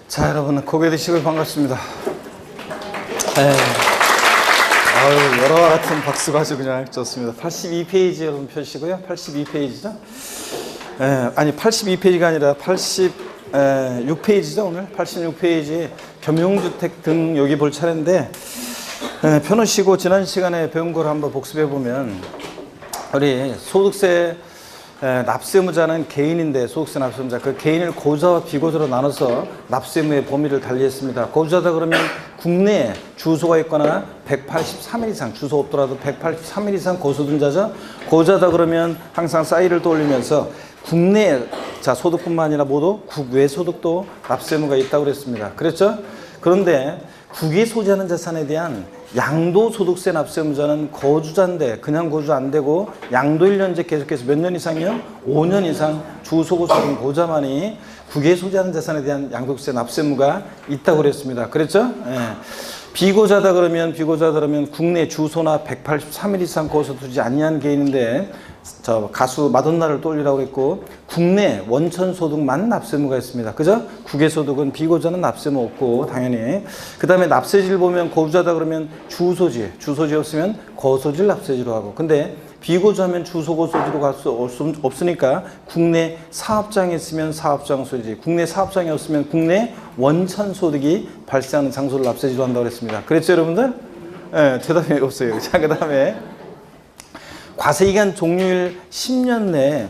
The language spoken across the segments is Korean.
자, 여러분 고개 드시고 반갑습니다. 아유, 열화와 같은 박수가 아주 그냥 좋습니다. 82페이지 여러분 펴시고요. 82페이지죠. 아니 82페이지가 아니라 86페이지죠. 오늘 86페이지 겸용주택 등 여기 볼 차례인데 펴놓으시고 지난 시간에 배운 걸 한번 복습해 보면 우리 소득세 납세무자는 개인인데 소득세 납세무자 그 개인을 고자와 비고자로 나눠서 납세무의 범위를 달리했습니다. 고자다 그러면 국내에 주소가 있거나 183일 이상 주소 없더라도 183일 이상 고소득자죠. 고자다 그러면 항상 싸이를 떠올리면서 국내 자 소득뿐만 아니라 모두 국외 소득도 납세무가 있다고 그랬습니다. 그렇죠? 그런데 국외 소지하는 자산에 대한 양도소득세 납세무자는 거주자인데 그냥 거주 안 되고 양도 1년제 계속해서 몇 년 이상이요? 5년 이상 주소고소득 고자만이 국외 소지하는 자산에 대한 양도세 납세무가 있다고 그랬습니다. 그랬죠? 비고자다 그러면 국내 주소나 183일 이상 거소 두지 아니한 개인인데 저 가수 마돈나를 떠올리라고 했고 국내 원천 소득만 납세무가 있습니다. 그죠? 국외 소득은 비고자는 납세무 없고 당연히 그 다음에 납세지를 보면 거주자다 그러면 주소지 없으면 거소지를 납세지로 하고 근데 비고자면 주소 거소지로 갈 수 없으니까 국내 사업장이 있으면 사업장 소지 국내 사업장이 없으면 국내 원천 소득이 발생하는 장소를 납세지로 한다고 그랬습니다. 그랬죠 여러분들? 대답이 없어요. 자 그 다음에 과세기간 종료일 10년 내에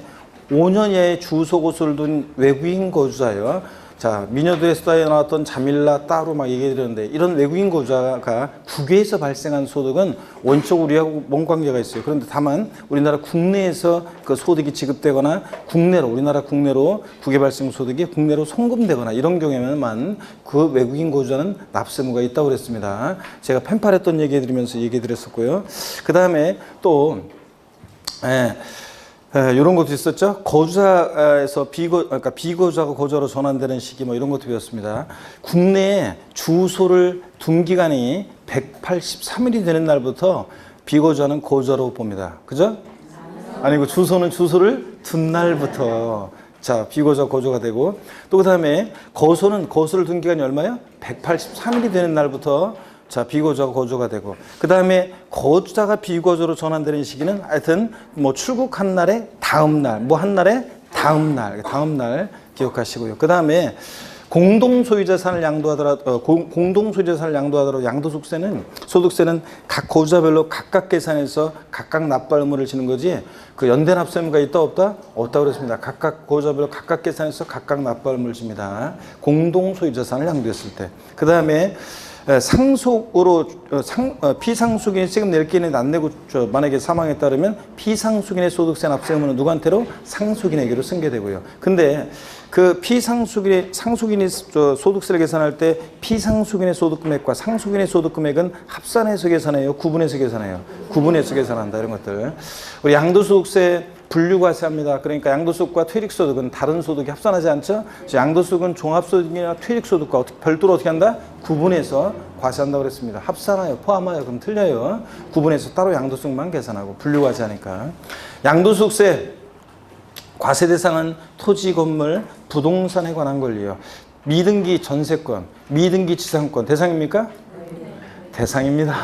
5년 이하의 주소고소를 둔 외국인 거주자요. 자, 미녀도에서 나왔던 자밀라 따로 막 얘기해 드렸는데 이런 외국인 거주자가 국외에서 발생한 소득은 원칙적으로 우리하고 뭔 관계가 있어요. 그런데 다만 우리나라 국내에서 그 소득이 지급되거나 우리나라 국내로 국외 발생 소득이 국내로 송금되거나 이런 경우에만 그 외국인 거주자는 납세무가 있다고 그랬습니다. 제가 펜팔했던 얘기해 드리면서 얘기해 드렸었고요. 그 다음에 또 이런 것도 있었죠. 거주자에서 그러니까 비거주자가 거주자로 전환되는 시기 뭐 이런 것도 배웠습니다. 국내에 주소를 둔 기간이 183일이 되는 날부터 비거주자는 거주자로 봅니다. 그죠? 아니고 주소를 둔 날부터 자 비거주자 거주가 되고 또 그 다음에 거소를 둔 기간이 얼마요? 183일이 되는 날부터 자, 비거주자가 거주가 되고, 그 다음에 거주자가 비거주로 전환되는 시기는 하여튼 뭐 출국한 날에 다음 날 다음 날 기억하시고요. 그 다음에 공동소유자산을 양도하더라도 소득세는 각 거주자별로 각각 계산해서 각각 납부할 의무를 지는 거지 그 연대 납세무가 있다 없다? 없다고 그랬습니다. 각각 거주자별로 각각 계산해서 각각 납부할 의무를 집니다. 공동소유자산을 양도했을 때. 그 다음에 피상속인이 세금 낼 게 있는데 안 내고 만약에 사망에 따르면 피상속인의 소득세 납세 의무는 누구한테로? 상속인에게로 승계되고요. 근데 그 상속인이 소득세를 계산할 때 피상속인의 소득금액과 상속인의 소득금액은 합산해서 계산해요? 구분해서 계산해요? 구분해서 계산한다 이런 것들. 우리 양도소득세 분류과세합니다. 그러니까 양도소득과 퇴직소득은 다른 소득이 합산하지 않죠? 양도소득은 종합소득이나 퇴직소득과 별도로 어떻게 한다? 구분해서 과세한다고 그랬습니다. 합산하여 포함하여 그럼 틀려요. 구분해서 따로 양도소득만 계산하고 분류과세하니까. 양도소득세 과세 대상은 토지, 건물, 부동산에 관한 권리요. 미등기 전세권, 미등기 지상권 대상입니까? 대상입니다.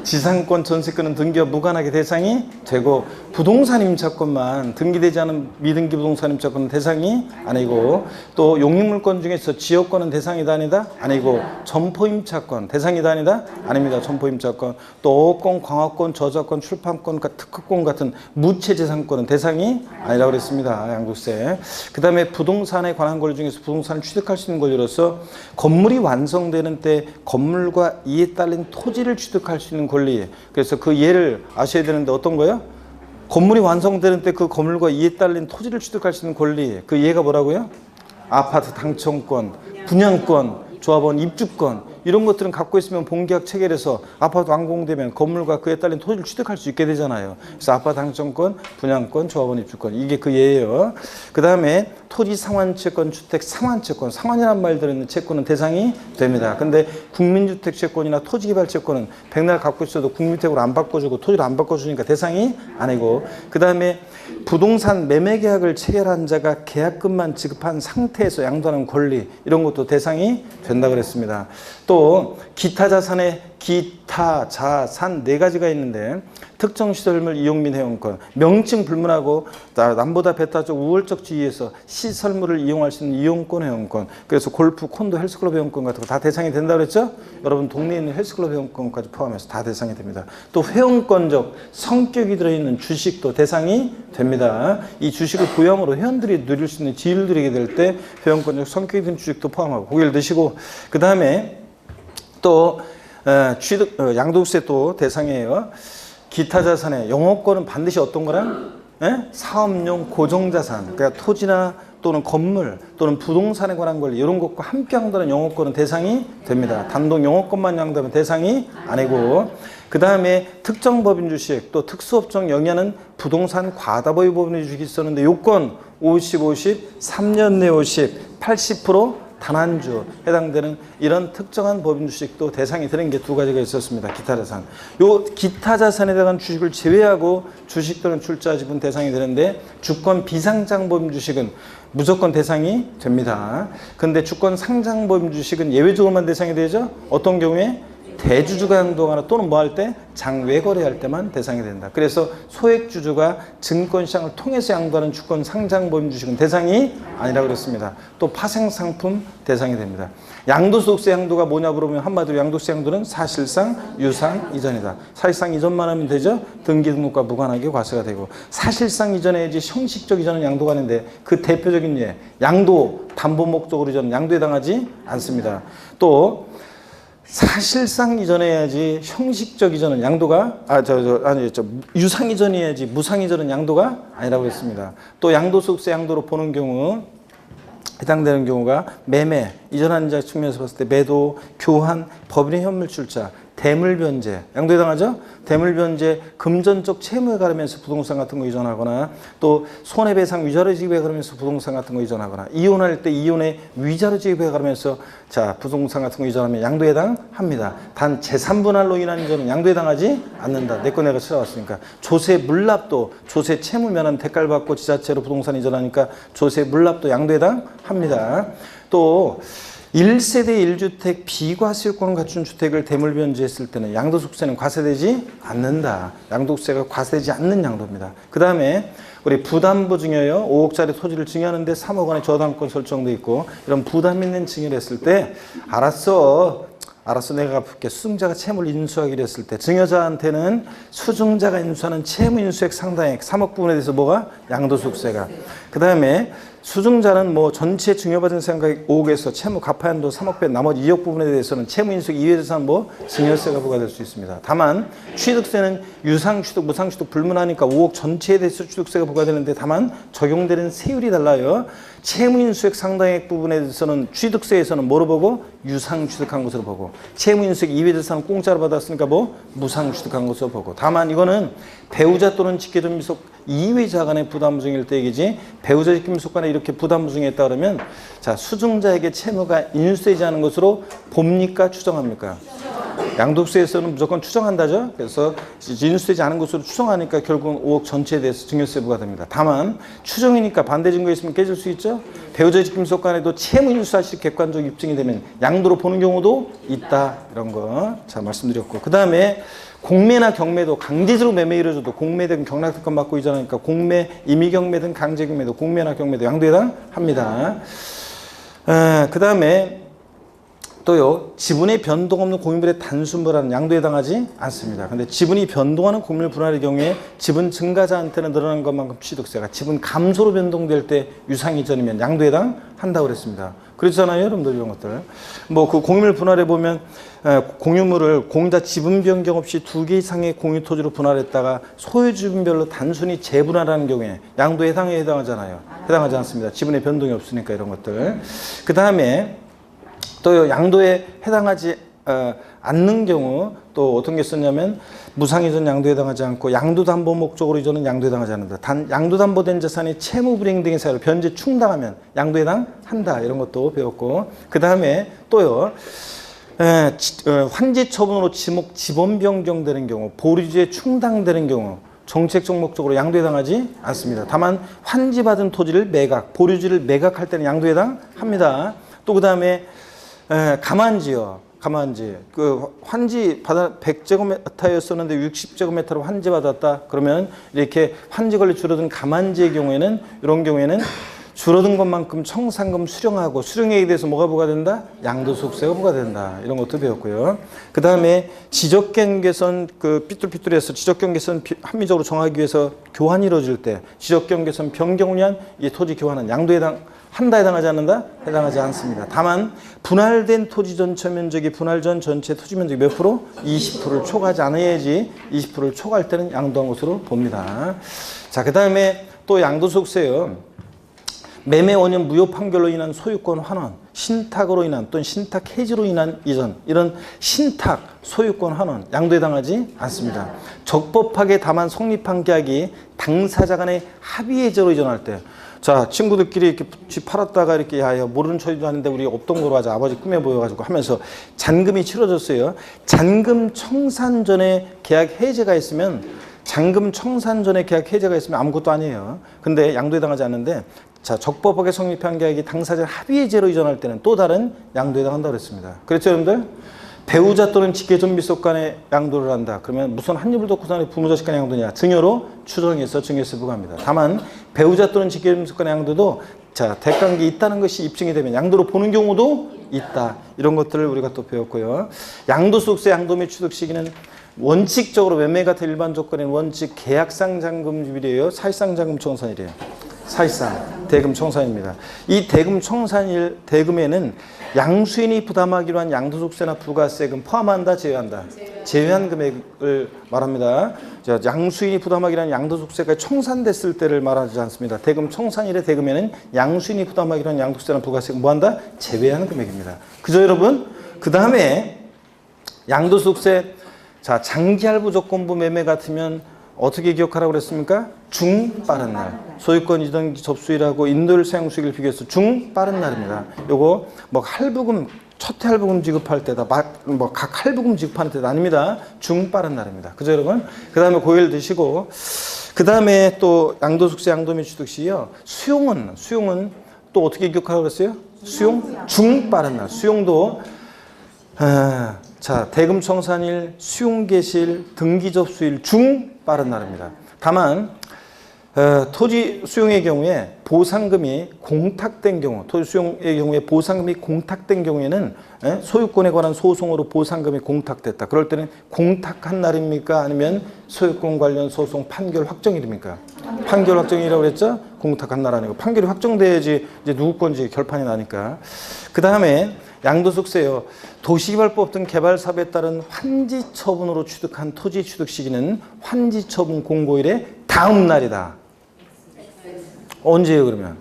지상권, 전세권은 등기와 무관하게 대상이 되고 부동산 임차권만 등기되지 않은 미등기 부동산 임차권은 대상이 아니고 또 용익물권 중에서 지역권은 대상이다 아니다? 아니고 점포 임차권 대상이다 아니다? 아닙니다. 점포 임차권 또 어권, 광화권, 저작권, 출판권, 특허권 같은 무체재산권은 대상이 아니라고 그랬습니다. 양도세. 그 다음에 부동산에 관한 권리 중에서 부동산을 취득할 수 있는 권리로서 건물이 완성되는 때 건물과 이에 딸린 토지를 취득할 수 있는 권리. 그래서 그 예를 아셔야 되는데 어떤 거예요? 건물이 완성되는 때 그 건물과 이에 딸린 토지를 취득할 수 있는 권리. 그 예가 뭐라고요? 아파트 당첨권, 분양권, 조합원 입주권 이런 것들은 갖고 있으면 본계약 체결해서 아파트 완공되면 건물과 그에 따른 토지를 취득할 수 있게 되잖아요. 그래서 아파트 당첨권, 분양권, 조합원 입주권 이게 그 예예요. 그 다음에 토지 상환채권, 주택 상환채권, 상환이란 말 들어있는 채권은 대상이 됩니다. 근데 국민주택 채권이나 토지개발 채권은 백날 갖고 있어도 국민주택으로 안 바꿔주고 토지를 안 바꿔주니까 대상이 아니고, 그 다음에 부동산 매매 계약을 체결한 자가 계약금만 지급한 상태에서 양도하는 권리, 이런 것도 대상이 된다 그랬습니다. 또 기타 자산의 기타 자산 네 가지가 있는데, 특정 시설물 이용 및 회원권, 명칭 불문하고 남보다 배타적 우월적 지위에서 시설물을 이용할 수 있는 이용권, 회원권, 그래서 골프, 콘도, 헬스클럽 회원권 같은 거 다 대상이 된다 그랬죠? 여러분 동네에 있는 헬스클럽 회원권까지 포함해서 다 대상이 됩니다. 또 회원권적 성격이 들어있는 주식도 대상이 됩니다. 이 주식을 보유함으로 회원들이 누릴 수 있는 지위를 누리게 될 때 회원권적 성격이 든 주식도 포함하고 고기를 드시고, 그 다음에 또 취득 양도세 또 대상이에요. 기타 자산의 영업권은 반드시 어떤 거랑 사업용 고정자산, 그러니까 토지나 또는 건물 또는 부동산에 관한 권리 이런 것과 함께 양도하는 영업권은 대상이 됩니다. 단독 영업권만 양도하면 대상이 아니고, 그 다음에 특정 법인 주식 또 특수업종 영위하는 부동산 과다보유 법인 주식이 있었는데 요건 50, 50, 3년 내 50, 80% 단한주 해당되는 이런 특정한 법인 주식도 대상이 되는 게 두 가지가 있었습니다. 기타 자산. 요 기타 자산에 대한 주식을 제외하고 주식 또는 출자 지분 대상이 되는데, 주권 비상장 법인 주식은 무조건 대상이 됩니다. 근데 주권 상장 법인 주식은 예외적으로만 대상이 되죠. 어떤 경우에 대주주가 양도하거나 또는 뭐 할 때 장외거래할 때만 대상이 된다. 그래서 소액주주가 증권시장을 통해서 양도하는 주권 상장 법인 주식은 대상이 아니라고 그랬습니다. 또 파생상품 대상이 됩니다. 양도소득세 양도가 뭐냐 물어보면 한마디로 양도세 양도는 사실상 유상 이전이다. 사실상 이전만 하면 되죠. 등기 등록과 무관하게 과세가 되고, 사실상 이전해야지 형식적 이전은 양도가 아닌데 그 대표적인 예 양도 담보 목적으로 이전은 양도에 해당하지 않습니다. 또 사실상 이전해야지 형식적 이전은 양도가 유상 이전해야지 무상 이전은 양도가 아니라고 했습니다. 또 양도소득세 양도로 보는 경우 해당되는 경우가 매매, 이전하는 자 측면에서 봤을 때 매도, 교환, 법인의 현물 출자, 대물변제, 양도에 해당하죠? 대물변제, 금전적 채무에 가르면서 부동산 같은 거 이전하거나, 또 손해배상 위자료 지급에 가르면서 부동산 같은 거 이전하거나, 이혼할 때 이혼의 위자료 지급에 가르면서 자 부동산 같은 거 이전하면 양도에 해당합니다. 단 재산분할로 인한 이전은 양도에 해당하지 않는다. 내 거 내가 찾아왔으니까. 조세 물납도, 조세 채무 면한 대가를 받고 지자체로 부동산 이전하니까 조세 물납도 양도에 해당합니다. 또 1세대 1주택 비과세요건을 갖춘 주택을 대물변제했을 때는 양도소득세는 과세되지 않는다. 양도세가 과세되지 않는 양도입니다. 그 다음에 우리 부담부 증여요. 5억짜리 토지를 증여하는데 3억 원의 저당권 설정돼 있고, 이런 부담 있는 증여를 했을 때 알았어 내가 갚을게. 수증자가 채무를 인수하기로 했을 때 증여자한테는 수증자가 인수하는 채무 인수액 상당액 3억 부분에 대해서 뭐가? 양도소득세가. 그 다음에 수증자는 뭐 전체 증여받은 생각이 5억에서 채무 갚아야 한도 3억 빼 나머지 2억 부분에 대해서는 채무 인수액 이외에 대해서는 뭐 증여세가 부과될 수 있습니다. 다만 취득세는 유상취득, 무상취득 불문하니까 5억 전체에 대해서 취득세가 부과되는데, 다만 적용되는 세율이 달라요. 채무 인수액 상당액 부분에 대해서는 취득세에서는 뭐로 보고? 유상취득한 것으로 보고, 채무 인수액 이외에 대해서는 공짜로 받았으니까 뭐 무상취득한 것으로 보고. 다만 이거는 배우자 또는 직계존미속 이외자 간의 부담부증일 때 얘기지, 배우자 직계존미속 간에 이렇게 부담부증했다 그러면 자 수증자에게 채무가 인수되지 않은 것으로 봅니까 추정합니까? 양도세에서는 무조건 추정한다죠. 그래서 인수되지 않은 것으로 추정하니까 결국은 5억 전체에 대해서 증여세 부과됩니다. 다만 추정이니까 반대 증거 있으면 깨질 수 있죠. 배우자 직계존미속 간에도 채무 인수사실이 객관적 입증이 되면 양도로 보는 경우도 있다. 이런 거 자 말씀드렸고, 그 다음에 공매나 경매도 강제적으로 매매 이루어져도 공매든 경락특권 받고 이전하니까 공매, 임의경매든 강제경매도 공매나 경매도 양도에 해당합니다. 그 다음에 또요, 지분의 변동 없는 공유물의 단순분할은 양도에 해당하지 않습니다. 근데 지분이 변동하는 공유물 분할의 경우에 지분 증가자한테는 늘어난 것만큼 취득세가, 지분 감소로 변동될 때 유상이전이면 양도에 해당한다고 그랬습니다. 그렇잖아요, 여러분들 이런 것들. 뭐 그 공유물 분할에 보면 공유물을 공자 지분 변경 없이 2개 이상의 공유 토지로 분할했다가 소유 지분별로 단순히 재분할하는 경우에 양도에 해당하잖아요. 해당하지 않습니다. 지분의 변동이 없으니까 이런 것들. 그 다음에 또 양도에 해당하지 않는 경우 또 어떤 게 있었냐면 무상이전 양도에 해당하지 않고 양도담보 목적으로 이전은 양도에 해당하지 않는다. 단 양도담보된 자산이 채무불이행 등의 사유로 변제 충당하면 양도에 해당한다. 이런 것도 배웠고 그 다음에 또요. 환지 처분으로 지번 변경되는 경우 보류제 충당되는 경우 정책적 목적으로 양도에 해당하지 않습니다. 다만 환지받은 토지를 매각, 보류지를 매각할 때는 양도에 해당합니다. 또 그 다음에 가만지요. 가만지. 그 환지 받아 100제곱미터였었는데 60제곱미터로 환지 받았다. 그러면 이렇게 환지 권리 줄어든 가만지의 경우에는 이런 경우에는 줄어든 것만큼 청산금 수령하고 수령액에 대해서 뭐가 부과된다? 양도소득세가 부과된다. 이런 것도 배웠고요. 그 다음에 지적경계선 그 삐뚤삐뚤해서 지적경계선 합리적으로 정하기 위해서 교환이 이루어질 때 지적경계선 변경을 위한 이 토지 교환은 양도에 해당하지 않는다? 해당하지 않습니다. 다만 분할된 토지 전체 면적이 분할 전 전체 토지 면적이 몇 프로? 20%를 초과하지 않아야지 20%를 초과할 때는 양도한 것으로 봅니다. 자, 그 다음에 또 양도소득세요. 매매 원년 무효 판결로 인한 소유권 환원, 신탁으로 인한 또는 신탁 해지로 인한 이전, 이런 신탁, 소유권 환원, 양도에 해당하지 않습니다. 적법하게 다만 성립한 계약이 당사자 간의 합의 해제로 이전할 때, 자, 친구들끼리 이렇게 집 팔았다가 이렇게 야 모르는 처리도 하는데 우리 없던 거로 하자. 아버지 꿈에 보여가지고 하면서 잔금이 치러졌어요. 잔금 청산 전에 계약 해제가 있으면 잔금 청산 전에 계약 해제가 있으면 아무것도 아니에요. 근데 양도에 해당하지 않는데 자, 적법하게 성립한 계약이 당사자 합의 해제로 이전할 때는 또 다른 양도에 해당한다고 그랬습니다. 그렇죠, 여러분들? 배우자 또는 직계존비속 간에 양도를 한다. 그러면 무슨 한 입을 덮고 사는 부모자식 간의 양도냐? 증여로 추정해서 증여세 부과합니다. 다만 배우자 또는 직계존비속 간의 양도도 자, 대가관계 있다는 것이 입증이 되면 양도로 보는 경우도 있다. 이런 것들을 우리가 또 배웠고요. 양도소득세 양도 및 취득 시기는 원칙적으로 매매가 될 일반 조건인 원칙 계약상 잔금일이에요. 사실상 잔금 청산일이에요. 사실상 대금 청산입니다. 이 대금 청산일 대금에는 양수인이 부담하기로 한 양도소득세나 부가세금 포함한다, 제외한다. 제외한 금액을 말합니다. 자, 양수인이 부담하기로 한 양도소득세가 청산됐을 때를 말하지 않습니다. 대금 청산일의 대금에는 양수인이 부담하기로 한 양도소득세나 부가세금 뭐한다? 제외한 금액입니다. 그죠, 여러분? 그 다음에 양도소득세 자, 장기할부 조건부 매매 같으면 어떻게 기억하라고 그랬습니까? 중 빠른 날. 소유권 이전 접수일하고 인도일 사용 수익을 비교해서 중 빠른 날입니다. 요거 뭐 할부금 첫 할부금 지급할 때다, 뭐 각 할부금 지급하는 때다 아닙니다. 중 빠른 날입니다. 그죠, 여러분? 그 다음에 고일 드시고 그 다음에 또 양도소득세 양도 및 취득 시요. 수용은 또 어떻게 기억하라고 그랬어요? 수용 중 빠른 날. 수용도 자, 대금 청산일, 수용 개시일, 등기 접수일 중 빠른 날입니다. 다만 토지 수용의 경우에 보상금이 공탁된 경우, 토지 수용의 경우에 보상금이 공탁된 경우에는 소유권에 관한 소송으로 보상금이 공탁됐다. 그럴 때는 공탁한 날입니까? 아니면 소유권 관련 소송 판결 확정일입니까? 판결 확정이라고 그랬죠? 공탁한 날 아니고 판결이 확정돼야지 이제 누구 건지 결판이 나니까. 그 다음에 양도소득세요. 도시개발법 등 개발사업에 따른 환지 처분으로 취득한 토지 취득 시기는 환지 처분 공고일의 다음 날이다. 언제예요, 그러면?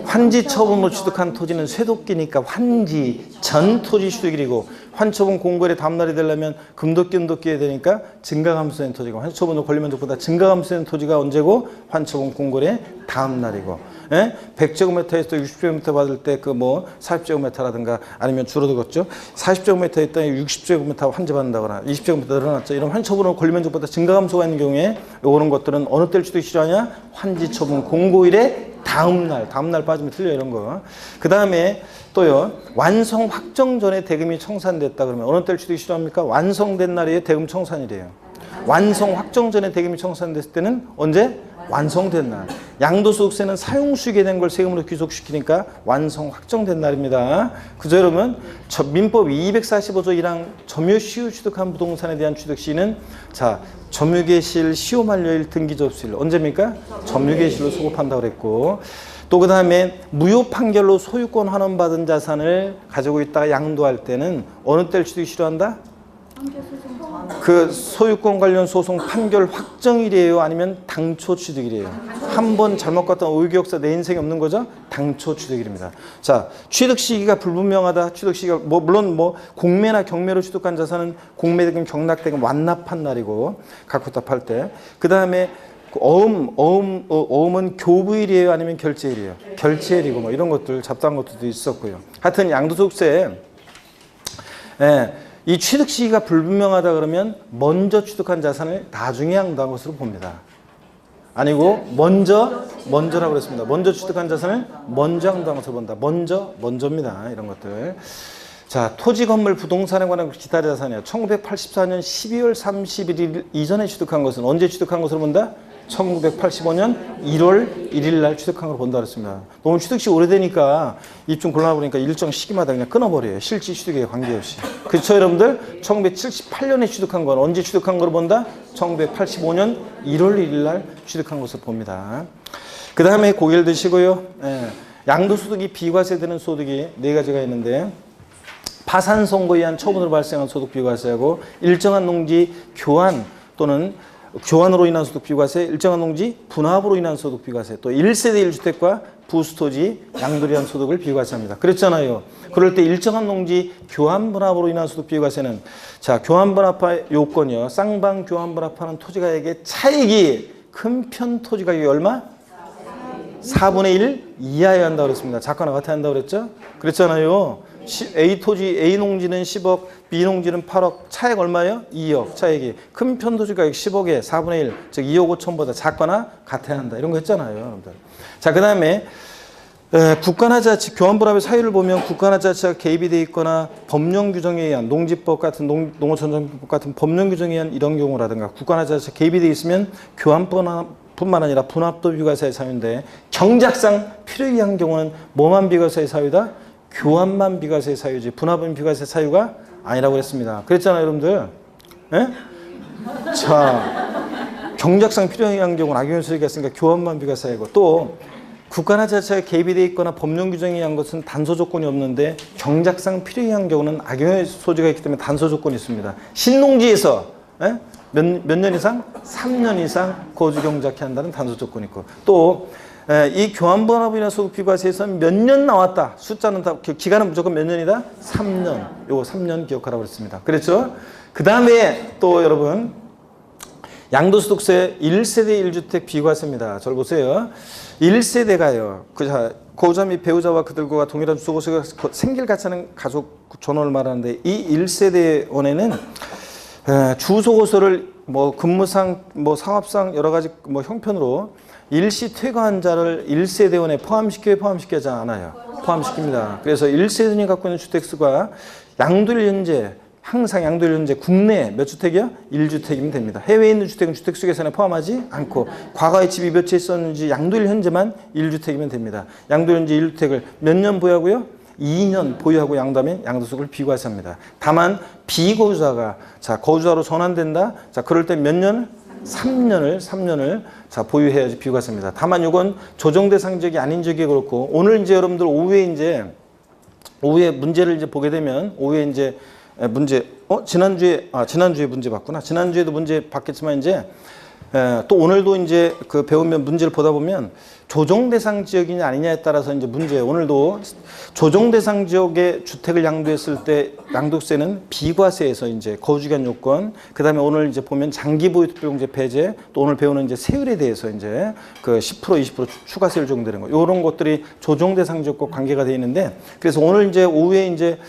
환지 처분으로 취득한 토지는 쇠도끼니까 환지 전 토지 취득일이고 환처분 공고일의 다음 날이 되려면 금도끼 은도끼 되니까 증가감소된 토지가 환처분으로 권리면적보다 증가감소된 토지가 언제고 환처분 공고일의 다음 날이고 100제곱미터에서 60제곱미터 받을 때 그 뭐 40제곱미터라든가 아니면 줄어들었죠. 40제곱미터 했더니 60제곱미터 환지 받는다거나 20제곱미터 늘어났죠. 이런 환처분으로 권리면적보다 증가감소가 있는 경우에 요런 것들은 어느 때를 취득 시효하냐? 환지처분 공고일의 다음 날 빠지면 틀려 이런 거. 그 다음에 또요, 완성 확정 전에 대금이 청산됐다 그러면 어느 때를 취득이 필요합니까? 완성된 날이에요, 대금 청산일이에요. 완성 확정 전에 대금이 청산됐을 때는 언제? 완성된 날. 양도소득세는 사용수익에 된 걸 세금으로 귀속시키니까 완성 확정된 날입니다. 그죠, 여러분? 민법 245조 1항 점유시효 취득한 부동산에 대한 취득시는 자, 점유개시일, 시효 만료일, 등기접수일 언제입니까? 점유개시일로 소급한다고 그랬고 또 그 다음에 무효 판결로 소유권 환원받은 자산을 가지고 있다가 양도할 때는 어느 때를 취득이 필요한다? 그 소유권 관련 소송 판결 확정일이에요? 아니면 당초 취득일이에요? 한 번 잘못 갔던 의기역사 내 인생에 없는 거죠? 당초 취득일입니다. 자, 취득 시기가 불분명하다. 취득 시기가 물론 공매나 경매로 취득한 자산은 공매대금, 경락대금 완납한 날이고 각호답할 때. 그 다음에 어음은 교부일이에요? 아니면 결제일이에요? 결제일이고 이런 것들 잡다한 것들도 있었고요. 하여튼 양도소득세 이 취득 시기가 불분명하다 그러면 먼저 취득한 자산을 나중에 양도한 것으로 봅니다. 아니고 먼저라고 그랬습니다. 먼저 취득한 자산을 먼저 양도한 것으로 본다. 먼저입니다. 이런 것들. 자, 토지, 건물, 부동산에 관한 기타 자산이요. 1984년 12월 31일 이전에 취득한 것은 언제 취득한 것으로 본다? 1985년 1월 1일 날 취득한 걸 본다 그랬습니다. 너무 취득시 오래되니까 입좀 곤란하니까 일정 시기마다 그냥 끊어버려요. 실질 취득에 관계없이. 그렇죠, 여러분들? 1978년에 취득한 건 언제 취득한 걸 본다? 1985년 1월 1일 날 취득한 것을 봅니다. 그 다음에 고개를 드시고요. 양도소득이 비과세되는 소득이 네 가지가 있는데 파산 선고에 의한 처분으로 발생한 소득 비과세하고 일정한 농지 교환 또는 교환으로 인한 소득 비과세, 일정한 농지 분합으로 인한 소득 비과세, 또 1세대 1주택과 부수토지 양도를 위한 소득을 비과세합니다. 그랬잖아요. 그럴 때 일정한 농지 교환 분합으로 인한 소득 비과세는 자, 교환 분합의 요건이요. 쌍방 교환 분합하는 토지가액의 차익이 큰 편 토지 가격이 얼마? 4분의 1 이하여야 한다고 그랬습니다. 작가나 같아야 한다고 그랬죠? 그랬잖아요. A 토지, A 농지는 10억, B 농지는 8억, 차액 얼마예요? 2억, 차액이. 큰 편 토지 가격 10억에 4분의 1, 즉 2억 5천보다 작거나 같아야 한다. 이런 거 했잖아요, 여러분들. 자, 그 다음에 국가나 자치, 교환분합의 사유를 보면 국가나 자치가 개입이 돼 있거나 법령 규정에 의한 농지법 같은 농어촌정법 같은 법령 규정에 의한 이런 경우라든가 국가나 자치가 개입이 돼 있으면 교환뿐만 아니라 분합도 비과세의 사유인데 경작상 필요이한 경우는 뭐만 비과세의 사유다? 교환만 비과세 사유지 분합은 비과세 사유가 아니라고 했습니다. 그랬잖아요, 여러분들. 예? 자, 경작상 필요한 경우는 악용의 소지가 있으니까 교환만 비과세 사유고 또 국가나 자치가 개입이 돼 있거나 법령 규정에 의한 것은 단서 조건이 없는데 경작상 필요한 경우는 악용의 소지가 있기 때문에 단서 조건이 있습니다. 신농지에서 몇 년 이상? 3년 이상 거주 경작해야 한다는 단서 조건이 있고 또 이 교환분합이나 소득 비과세에서는 몇 년 나왔다. 숫자는 다 기간은 무조건 몇 년이다? 3년. 요거 3년 기억하라고 그랬습니다. 그랬죠? 그 다음에 또 여러분 양도소득세 1세대 1주택 비과세입니다. 저를 보세요. 1세대가요. 고자 및 배우자와 그들과 동일한 주소곳에 생길 같이 하는 가족 전원을 말하는데 이 1세대 원에는 주소고소를 근무상 사업상 여러 가지 형편으로 일시 퇴거한 자를 1세대원에 포함시키지 않아요. 포함시킵니다. 그래서 1세대원이 갖고 있는 주택수가 양도일 현재 항상 양도일 현재 국내 몇 주택이요? 1주택이면 됩니다. 해외에 있는 주택은 주택수 계산에 포함하지 않고 과거에 집이 몇 채 있었는지 양도일 현재만 1주택이면 됩니다. 양도일 현재 1주택을 몇 년 보유하고요? 2년 보유하고 양도하면 양도소득을 비과세합니다. 다만 비거주자가 거주자로 전환된다. 그럴 때 몇 년? 3년을 보유해야지 비과세입니다. 다만 이건 조정 대상 지역이 아닌 지역이 그렇고 오늘 이제 여러분들 오후에 문제를 이제 보게 되면 오후에 이제 문제 지난주에 문제 봤구나. 지난주에도 문제 봤겠지만 이제 또 오늘도 이제 배우면 문제를 보다 보면 조정 대상 지역이냐 아니냐에 따라서 이제 오늘도 조정 대상 지역에 주택을 양도했을 때 양도세는 비과세에서 이제 거주기간 요건, 그다음에 오늘 이제 보면 장기 보유 특별공제 폐지, 또 오늘 배우는 이제 세율에 대해서 이제 10% 20% 추가 세율 적용되는 거. 이런 것들이 조정 대상 지역과 관계가 돼 있는데 그래서 오늘 이제 오후에 이제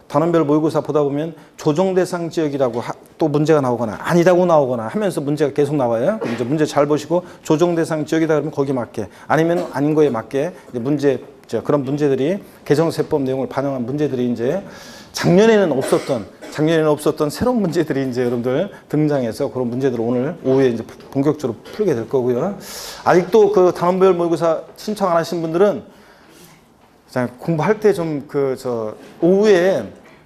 단원별 모의고사 보다 보면 조정 대상 지역이라고 또 문제가 나오거나 아니라고 나오거나 하면서 문제가 계속 나와요. 그럼 이제 문제 잘 보시고 조정 대상 지역이다 그러면 거기 맞게 아니면 아닌 거에 맞게 이제 그런 문제들이 개정세법 내용을 반영한 문제들이 이제 작년에는 없었던 새로운 문제들이 이제 여러분들 등장해서 그런 문제들을 오늘 오후에 이제 본격적으로 풀게 될 거고요. 아직도 단원별 모의고사 신청 안 하신 분들은 공부할 때 좀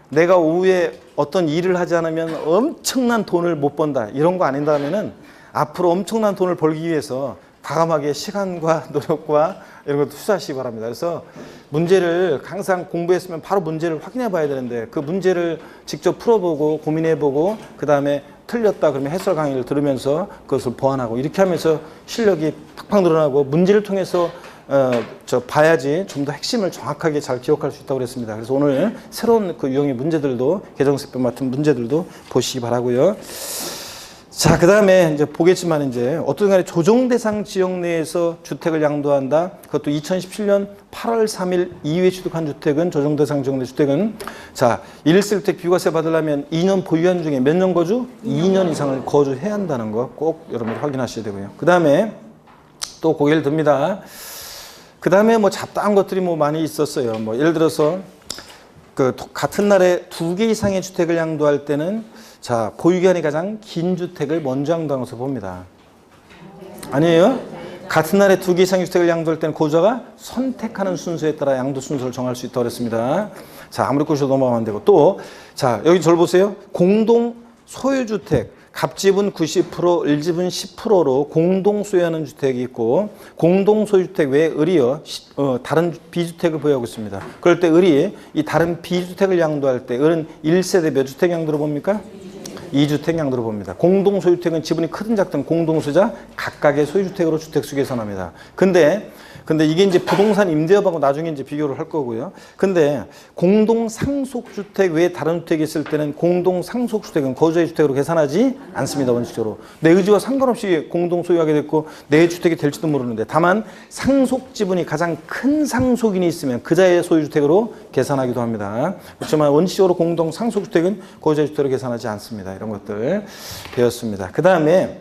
내가 오후에 어떤 일을 하지 않으면 엄청난 돈을 못 번다 이런 거 아닌다면은 앞으로 엄청난 돈을 벌기 위해서 과감하게 시간과 노력과 이런 것도 투자하시기 바랍니다. 그래서 문제를 항상 공부했으면 바로 문제를 확인해 봐야 되는데 그 문제를 직접 풀어보고 고민해보고 그 다음에 틀렸다 그러면 해설 강의를 들으면서 그것을 보완하고 이렇게 하면서 실력이 팍팍 늘어나고 문제를 통해서 봐야지 좀 더 핵심을 정확하게 잘 기억할 수 있다고 그랬습니다. 그래서 오늘 새로운 그 유형의 문제들도 개정세법 같은 문제들도 보시기 바라고요. 자, 그 다음에 이제 보겠지만 이제 어떤 간에 조정대상 지역 내에서 주택을 양도한다. 그것도 2017년 8월 3일 이후에 취득한 주택은 조정대상 지역 내 주택은 자, 1세주택 비과세 받으려면 2년 보유한 중에 몇 년 거주? 2년 이상을 거주해야 한다는 거 꼭 여러분들 확인하셔야 되고요. 그 다음에 또 고개를 듭니다. 그 다음에 뭐 잡다한 것들이 뭐 많이 있었어요. 뭐 예를 들어서 그 같은 날에 2개 이상의 주택을 양도할 때는 자, 보유기간이 가장 긴 주택을 먼저 양도하는 것을 봅니다. 아니에요? 같은 날에 2개 이상의 주택을 양도할 때는 고주자가 선택하는 순서에 따라 양도 순서를 정할 수 있다고 그랬습니다. 자, 아무리 꼬셔도 넘어가면 안 되고 또, 자, 여기 저를 보세요. 공동 소유주택. 갑집은 90%, 을집은 10%로 공동 소유하는 주택이 있고 공동 소유주택 외에 을이요 다른 비주택을 보유하고 있습니다. 그럴 때 을이 이 다른 비주택을 양도할 때 을은 1세대 몇 주택 양도로 봅니까? 2주택 양도로 봅니다. 공동 소유주택은 지분이 크든 작든 공동 소유자 각각의 소유주택으로 주택수 계산합니다. 근데 이게 이제 부동산 임대업하고 나중에 이제 비교를 할 거고요. 근데 공동 상속주택 외에 다른 주택이 있을 때는 공동 상속주택은 거주자의 주택으로 계산하지 않습니다. 원칙적으로. 내 의지와 상관없이 공동 소유하게 됐고 내 주택이 될지도 모르는데 다만 상속 지분이 가장 큰 상속인이 있으면 그자의 소유주택으로 계산하기도 합니다. 그렇지만 원칙적으로 공동 상속주택은 거주자의 주택으로 계산하지 않습니다. 이런 것들 배웠습니다. 그 다음에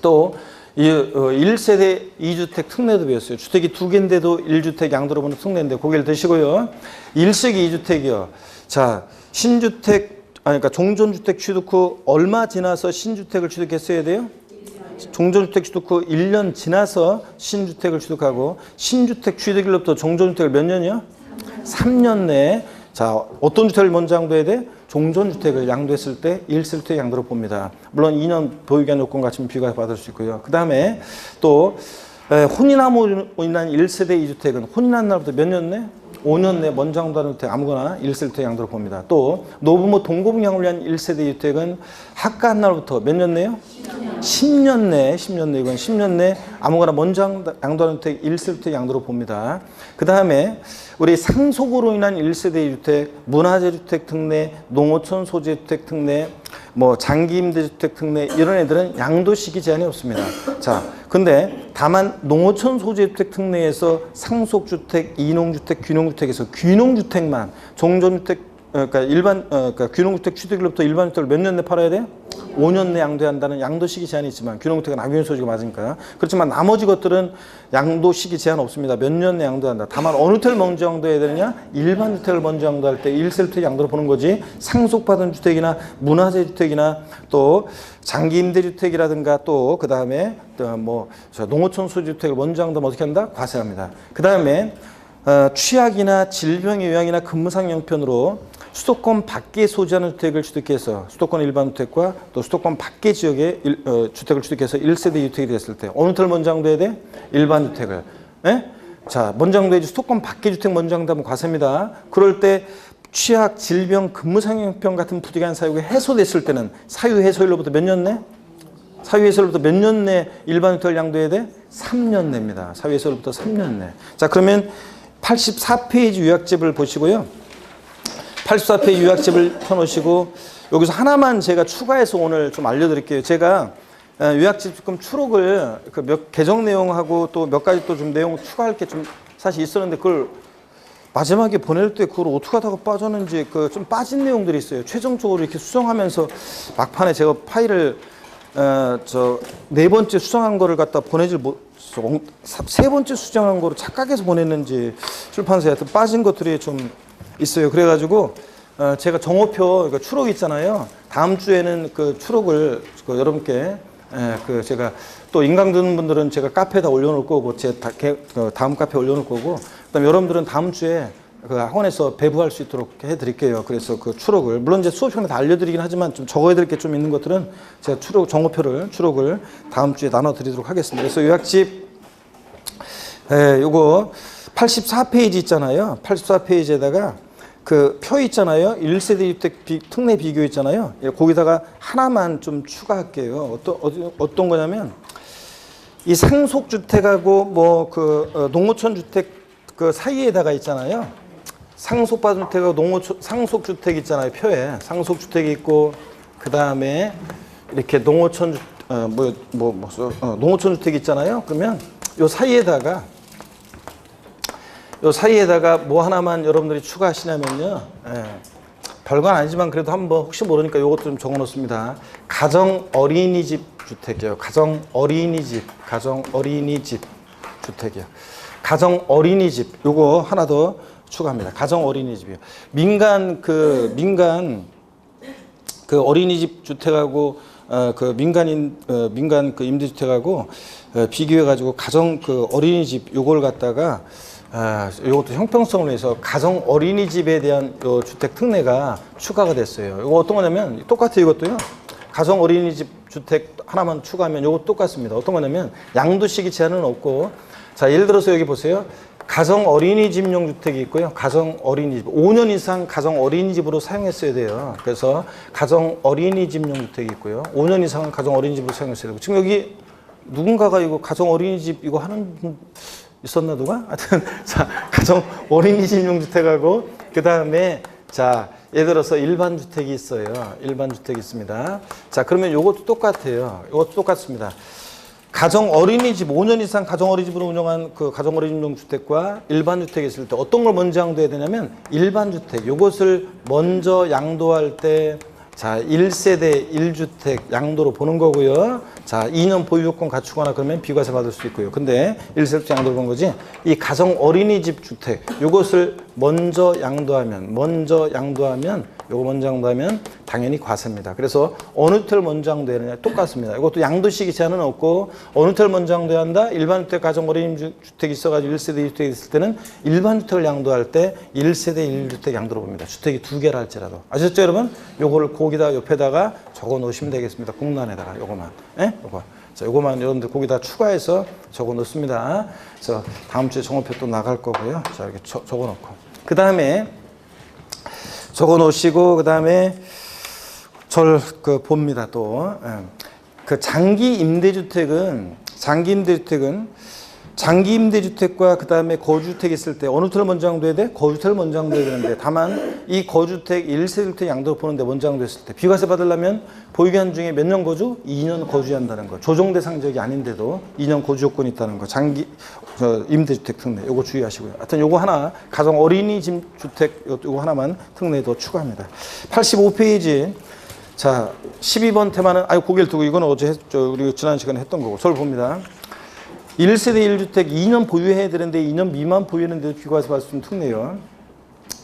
또 1세대 2주택 특례도 배웠어요. 주택이 2개인데도 1주택 양도로 보는 특례인데 고개를 드시고요. 1세기 2주택이요. 자, 그러니까 종전주택 취득 후 얼마 지나서 신주택을 취득했어야 돼요? 종전주택 취득 후 1년 지나서 신주택을 취득하고 신주택 취득일로부터 종전주택을 몇 년이요? 3년 내에 자, 어떤 주택을 먼저 양도해야 돼? 종전주택을 양도했을 때 1세주택 양도로 봅니다. 물론 2년 보유기간 요건 같으면 비과세 받을 수 있고요. 그 다음에 또 혼인함으로 인한 1세대 2주택은 혼인한 날부터 몇 년 내? 5년 내 먼저 양도하는 주택 아무거나 1세주택 양도로 봅니다. 또 노부모 동거분양을 위한 1세대 2주택은 합가한 날부터 몇 년 내요? 10년 내 이건 10년 내 아무거나 먼저 양도하는 주택 1세주택 양도로 봅니다. 그 다음에 우리 상속으로 인한 1세대 2주택, 문화재주택 특례, 농어촌 소재주택 특례, 뭐 장기임대주택 특례 이런 애들은 양도 시기 제한이 없습니다. 자, 근데 다만 농어촌 소재주택 특례에서 상속주택, 이농주택, 귀농주택에서 귀농주택만 종전주택 그러니까 귀농주택 취득일로부터 일반주택을 몇 년 내 팔아야 돼? 5년 내 양도해야 한다는 양도 시기 제한이 있지만 귀농주택은 악유인 소지가 맞으니까 그렇지만 나머지 것들은 양도 시기 제한 없습니다. 몇 년 내 양도한다. 다만 어느 주택을 먼저 양도해야 되느냐? 일반주택을 먼저 양도할 때 1세주택 양도로 보는 거지 상속받은 주택이나 문화재 주택이나 또 장기임대주택이라든가 또 그 다음에 뭐 농어촌 소유주택을 먼저 양도하면 어떻게 한다? 과세합니다. 그 다음에 취약이나 질병의 요양이나 근무상 형편으로 수도권 밖에 소지하는 주택을 취득해서 수도권 일반주택과 또 수도권 밖의 지역에 주택을 취득해서 1세대 2주택이 됐을 때 어느 주택을 먼저 양도해야 돼? 일반주택을. 예? 자, 먼저 양도해야지 수도권 밖의 주택 먼저 양도하면 과세입니다. 그럴 때 취약, 질병, 근무상 형편 같은 부득이한 사유가 해소됐을 때는 사유 해소일로부터 몇 년 내? 사유 해소일로부터 몇 년 내 일반주택을 양도해야 돼? 3년 내입니다. 사유 해소일로부터 3년 내. 자, 그러면 84페이지 요약집을 보시고요. 84페이지 요약집을 펴놓으시고 여기서 하나만 제가 추가해서 오늘 좀 알려드릴게요. 제가 요약집 조금 추록을 몇 개정 내용하고 또 몇 가지 또 좀 내용 추가할 게 좀 사실 있었는데 그걸 마지막에 보낼 때 그걸 어떻게 하다가 빠졌는지 그 좀 빠진 내용들이 있어요. 최종적으로 이렇게 수정하면서 막판에 제가 파일을 네 번째 수정한 거를 갖다 보내질 세 번째 수정한 거로 착각해서 보냈는지 출판사에 하여튼 빠진 것들이 좀 있어요. 그래가지고 제가 정오표 추록 있잖아요. 다음 주에는 그 추록을 여러분께 제가 또 인강 듣는 분들은 제가 카페에다 올려놓을 거고 제 다음 카페에 올려놓을 거고 그다음 여러분들은 다음 주에 그 학원에서 배부할 수 있도록 해드릴게요. 그래서 그 추록을 물론 이제 수업 시간에 다 알려드리긴 하지만 좀 적어야 될 게 좀 있는 것들은 제가 추록을 다음 주에 나눠드리도록 하겠습니다. 그래서 요약집 요거 84페이지 있잖아요. 84페이지에다가 그 표 있잖아요. 1세대 주택 특례 비교 있잖아요. 거기다가 하나만 좀 추가할게요. 어떤 거냐면 이 상속주택하고 뭐 그 농어촌 주택 그 사이에다가 있잖아요. 상속받은 주택하고 상속주택 있잖아요. 표에 상속주택이 있고 그 다음에 이렇게 농어촌 농어촌 주택 있잖아요. 그러면 요 사이에다가 뭐 하나만 여러분들이 추가하시냐면요. 별건 아니지만 그래도 한번 혹시 모르니까 요것도 좀 적어 놓습니다. 가정 어린이집 주택이요. 가정 어린이집 주택이요. 가정 어린이집 요거 하나 더 추가합니다. 가정 어린이집이요. 민간 그 어린이집 주택하고 민간 그 임대주택하고 비교해 가지고 가정 그 어린이집 요걸 갖다가 이것도 형평성을 위해서 가정 어린이집에 대한 요 주택 특례가 추가가 됐어요. 이거 어떤 거냐면 똑같아요. 이것도요. 가정 어린이집 주택 하나만 추가하면 이거 똑같습니다. 어떤 거냐면 양도 시기 제한은 없고 자 예를 들어서 여기 보세요. 가정 어린이집용 주택이 있고요. 가정 어린이집 5년 이상 가정 어린이집으로 사용했어야 돼요. 그래서 가정 어린이집용 주택이 있고요. 5년 이상은 가정 어린이집으로 사용했어야 되고 지금 여기 누군가가 이거 가정 어린이집 이거 하는 분 있었나 누가? 하여튼 자 가정 어린이집용 주택하고 그 다음에 자 예를 들어서 일반 주택이 있어요. 일반 주택이 있습니다. 자 그러면 이것도 똑같아요. 이것도 똑같습니다. 가정 어린이집 5년 이상 가정 어린이집으로 운영한 그 가정 어린이집용 주택과 일반 주택이 있을 때 어떤 걸 먼저 양도해야 되냐면 일반 주택 이것을 먼저 양도할 때 자 1세대 1주택 양도로 보는 거고요. 자 2년 보유 요건 갖추거나 그러면 비과세 받을 수 있고요. 근데 1세대 양도로 보는 거지. 이 가정 어린이집 주택 이것을 먼저 양도하면 요거 먼저 양도하면 당연히 과세입니다. 그래서 어느 텔 먼저 양도해야 되냐 똑같습니다. 이것도 양도 시기 제한은 없고 어느 텔 먼저 양도해야 한다. 일반 주택 가정 어린이집 주택이 있어가지고 1세대 2주택이 있을 때는 일반 주택을 양도할 때 1세대 1주택 양도로 봅니다. 주택이 2개라 할지라도. 아셨죠 여러분? 요거를 거기다 옆에다가 적어 놓으시면 되겠습니다. 국란에다가 요거만. 예? 요거. 자, 요거만 여러분들 거기다 추가해서 적어 놓습니다. 그래서 다음 주에 정오표 또 나갈 거고요. 자, 이렇게 적어 놓고. 그 다음에 적어 놓으시고, 그 다음에 봅니다, 또. 그 장기 임대주택과 그 다음에 거주주택이 있을 때 어느 주택을 먼저 양도해야 돼? 거주주택을 먼저 양도해야 되는데 다만 이 거주주택 1세주택 양도를 보는데 먼저 양도했을 때 비과세 받으려면 보유기간 중에 몇 년 거주? 2년 거주해야 한다는 거. 조정 대상 지역이 아닌데도 2년 거주 요건이 있다는 거. 장기 임대주택 특례 요거 주의하시고요. 하여튼 요거 하나 가정 어린이집 주택 요거 하나만 특례 더 추가합니다. 85페이지 자 12번 테마는 고개를 두고 이건 어제 했죠. 우리 지난 시간에 했던 거고 서울 봅니다. 1세대 1주택 2년 보유해야 되는데 2년 미만 보유했는데도 비과세 받을 수 있는 특례요.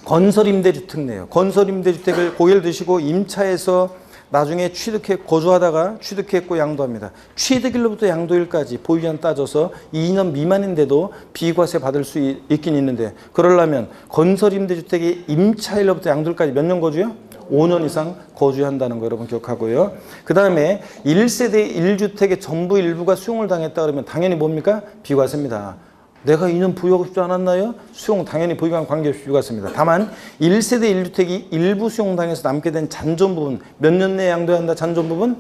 건설임대주택 특례요. 건설임대주택을 고개를 드시고 임차해서 나중에 거주하다가 취득했고 양도합니다. 취득일로부터 양도일까지 보유기간 따져서 2년 미만인데도 비과세 받을 수 있긴 있는데 그러려면 건설임대주택이 임차일로부터 양도일까지 몇 년 거주요? 5년 이상 거주해야 한다는 거 여러분 기억하고요. 그 다음에 1세대 1주택의 전부 일부가 수용을 당했다 그러면 당연히 뭡니까? 비과세입니다. 내가 2년 보유하고 싶지 않았나요? 수용 당연히 보유기간 관계없이 비과세입니다. 다만 1세대 1주택이 일부 수용당해서 남게 된 잔존 부분 몇 년 내에 양도해야 한다? 잔존 부분?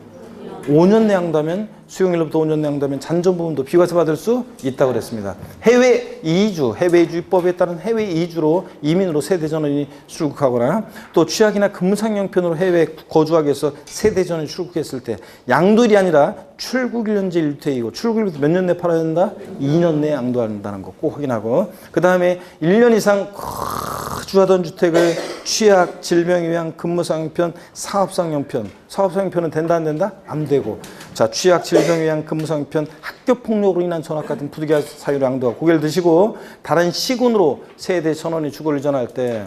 5년 내 양도하면 수용일로부터 5년 내 양도하면 잔존 부분도 비과세 받을 수 있다고 그랬습니다. 해외 이주 입법에 따른 해외 이주로 이민으로 세대 전원이 출국하거나 또 취약이나 근무상 형편으로 해외 거주하기 위해서 세대 전원이 출국했을 때 양도일이 아니라 출국일 현재 1주택이고 출국일부터 몇 년 내 팔아야 된다? 2년 내에 양도한다는 거 꼭 확인하고 그 다음에 1년 이상 거주하던 주택을 취약, 질병에 의한 근무상 형편, 사업상 형편. 사업상 형편은 된다 안 된다? 안 되고. 자, 취약, 질병에 의한 근무상 형편, 학교 폭력으로 인한 전학 같은 부득이한 사유로 양도하고 고개를 드시고 다른 시군으로 세대 전원이 주거를 이전할 때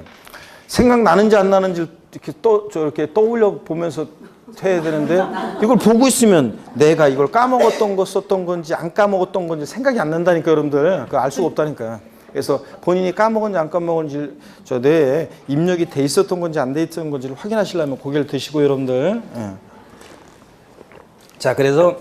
생각나는지 안 나는지 이렇게 떠올려 보면서 해야 되는데 이걸 보고 있으면 내가 이걸 까먹었던 거 썼던 건지 안 까먹었던 건지 생각이 안 난다니까 여러분들. 그거 알 수가 없다니까. 그래서 본인이 까먹은지 안 까먹은지 저 뇌에 입력이 돼 있었던 건지 안 돼 있었던 건지를 확인하시려면 고개를 드시고 여러분들. 자, 그래서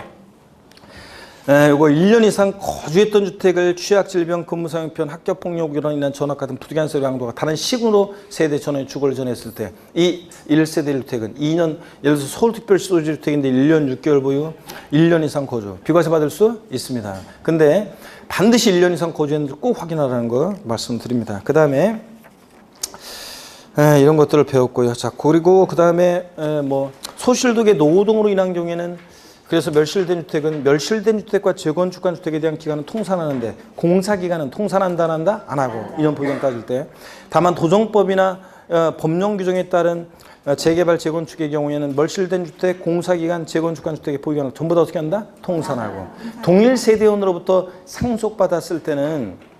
요거 1년 이상 거주했던 주택을 취약, 질병, 근무상해편, 학교폭력으로 인한 전학 같은 부득이한 양도가 다른 시군으로 세대 전원이 주거를 전했을 때 이 1세대 1주택은 2년, 예를 들어서 서울특별시 소유주택인데 1년 6개월 보유, 1년 이상 거주, 비과세 받을 수 있습니다. 근데 반드시 1년 이상 거주했는지 꼭 확인하라는 거 말씀드립니다. 그 다음에 이런 것들을 배웠고요. 자, 그리고 그 다음에 뭐 소실독의 노동으로 인한 경우에는 그래서 멸실된 주택은 멸실된 주택과 재건축한 주택에 대한 기간은 통산하는데 공사기간은 통산한다 안 한다? 안 하고 이런 보유권 따질 때 다만 도정법이나 법령 규정에 따른 재개발 재건축의 경우에는 멸실된 주택, 공사기간, 재건축한 주택의 보유권을 전부 다 어떻게 한다? 통산하고 동일 세대원으로부터 상속받았을 때는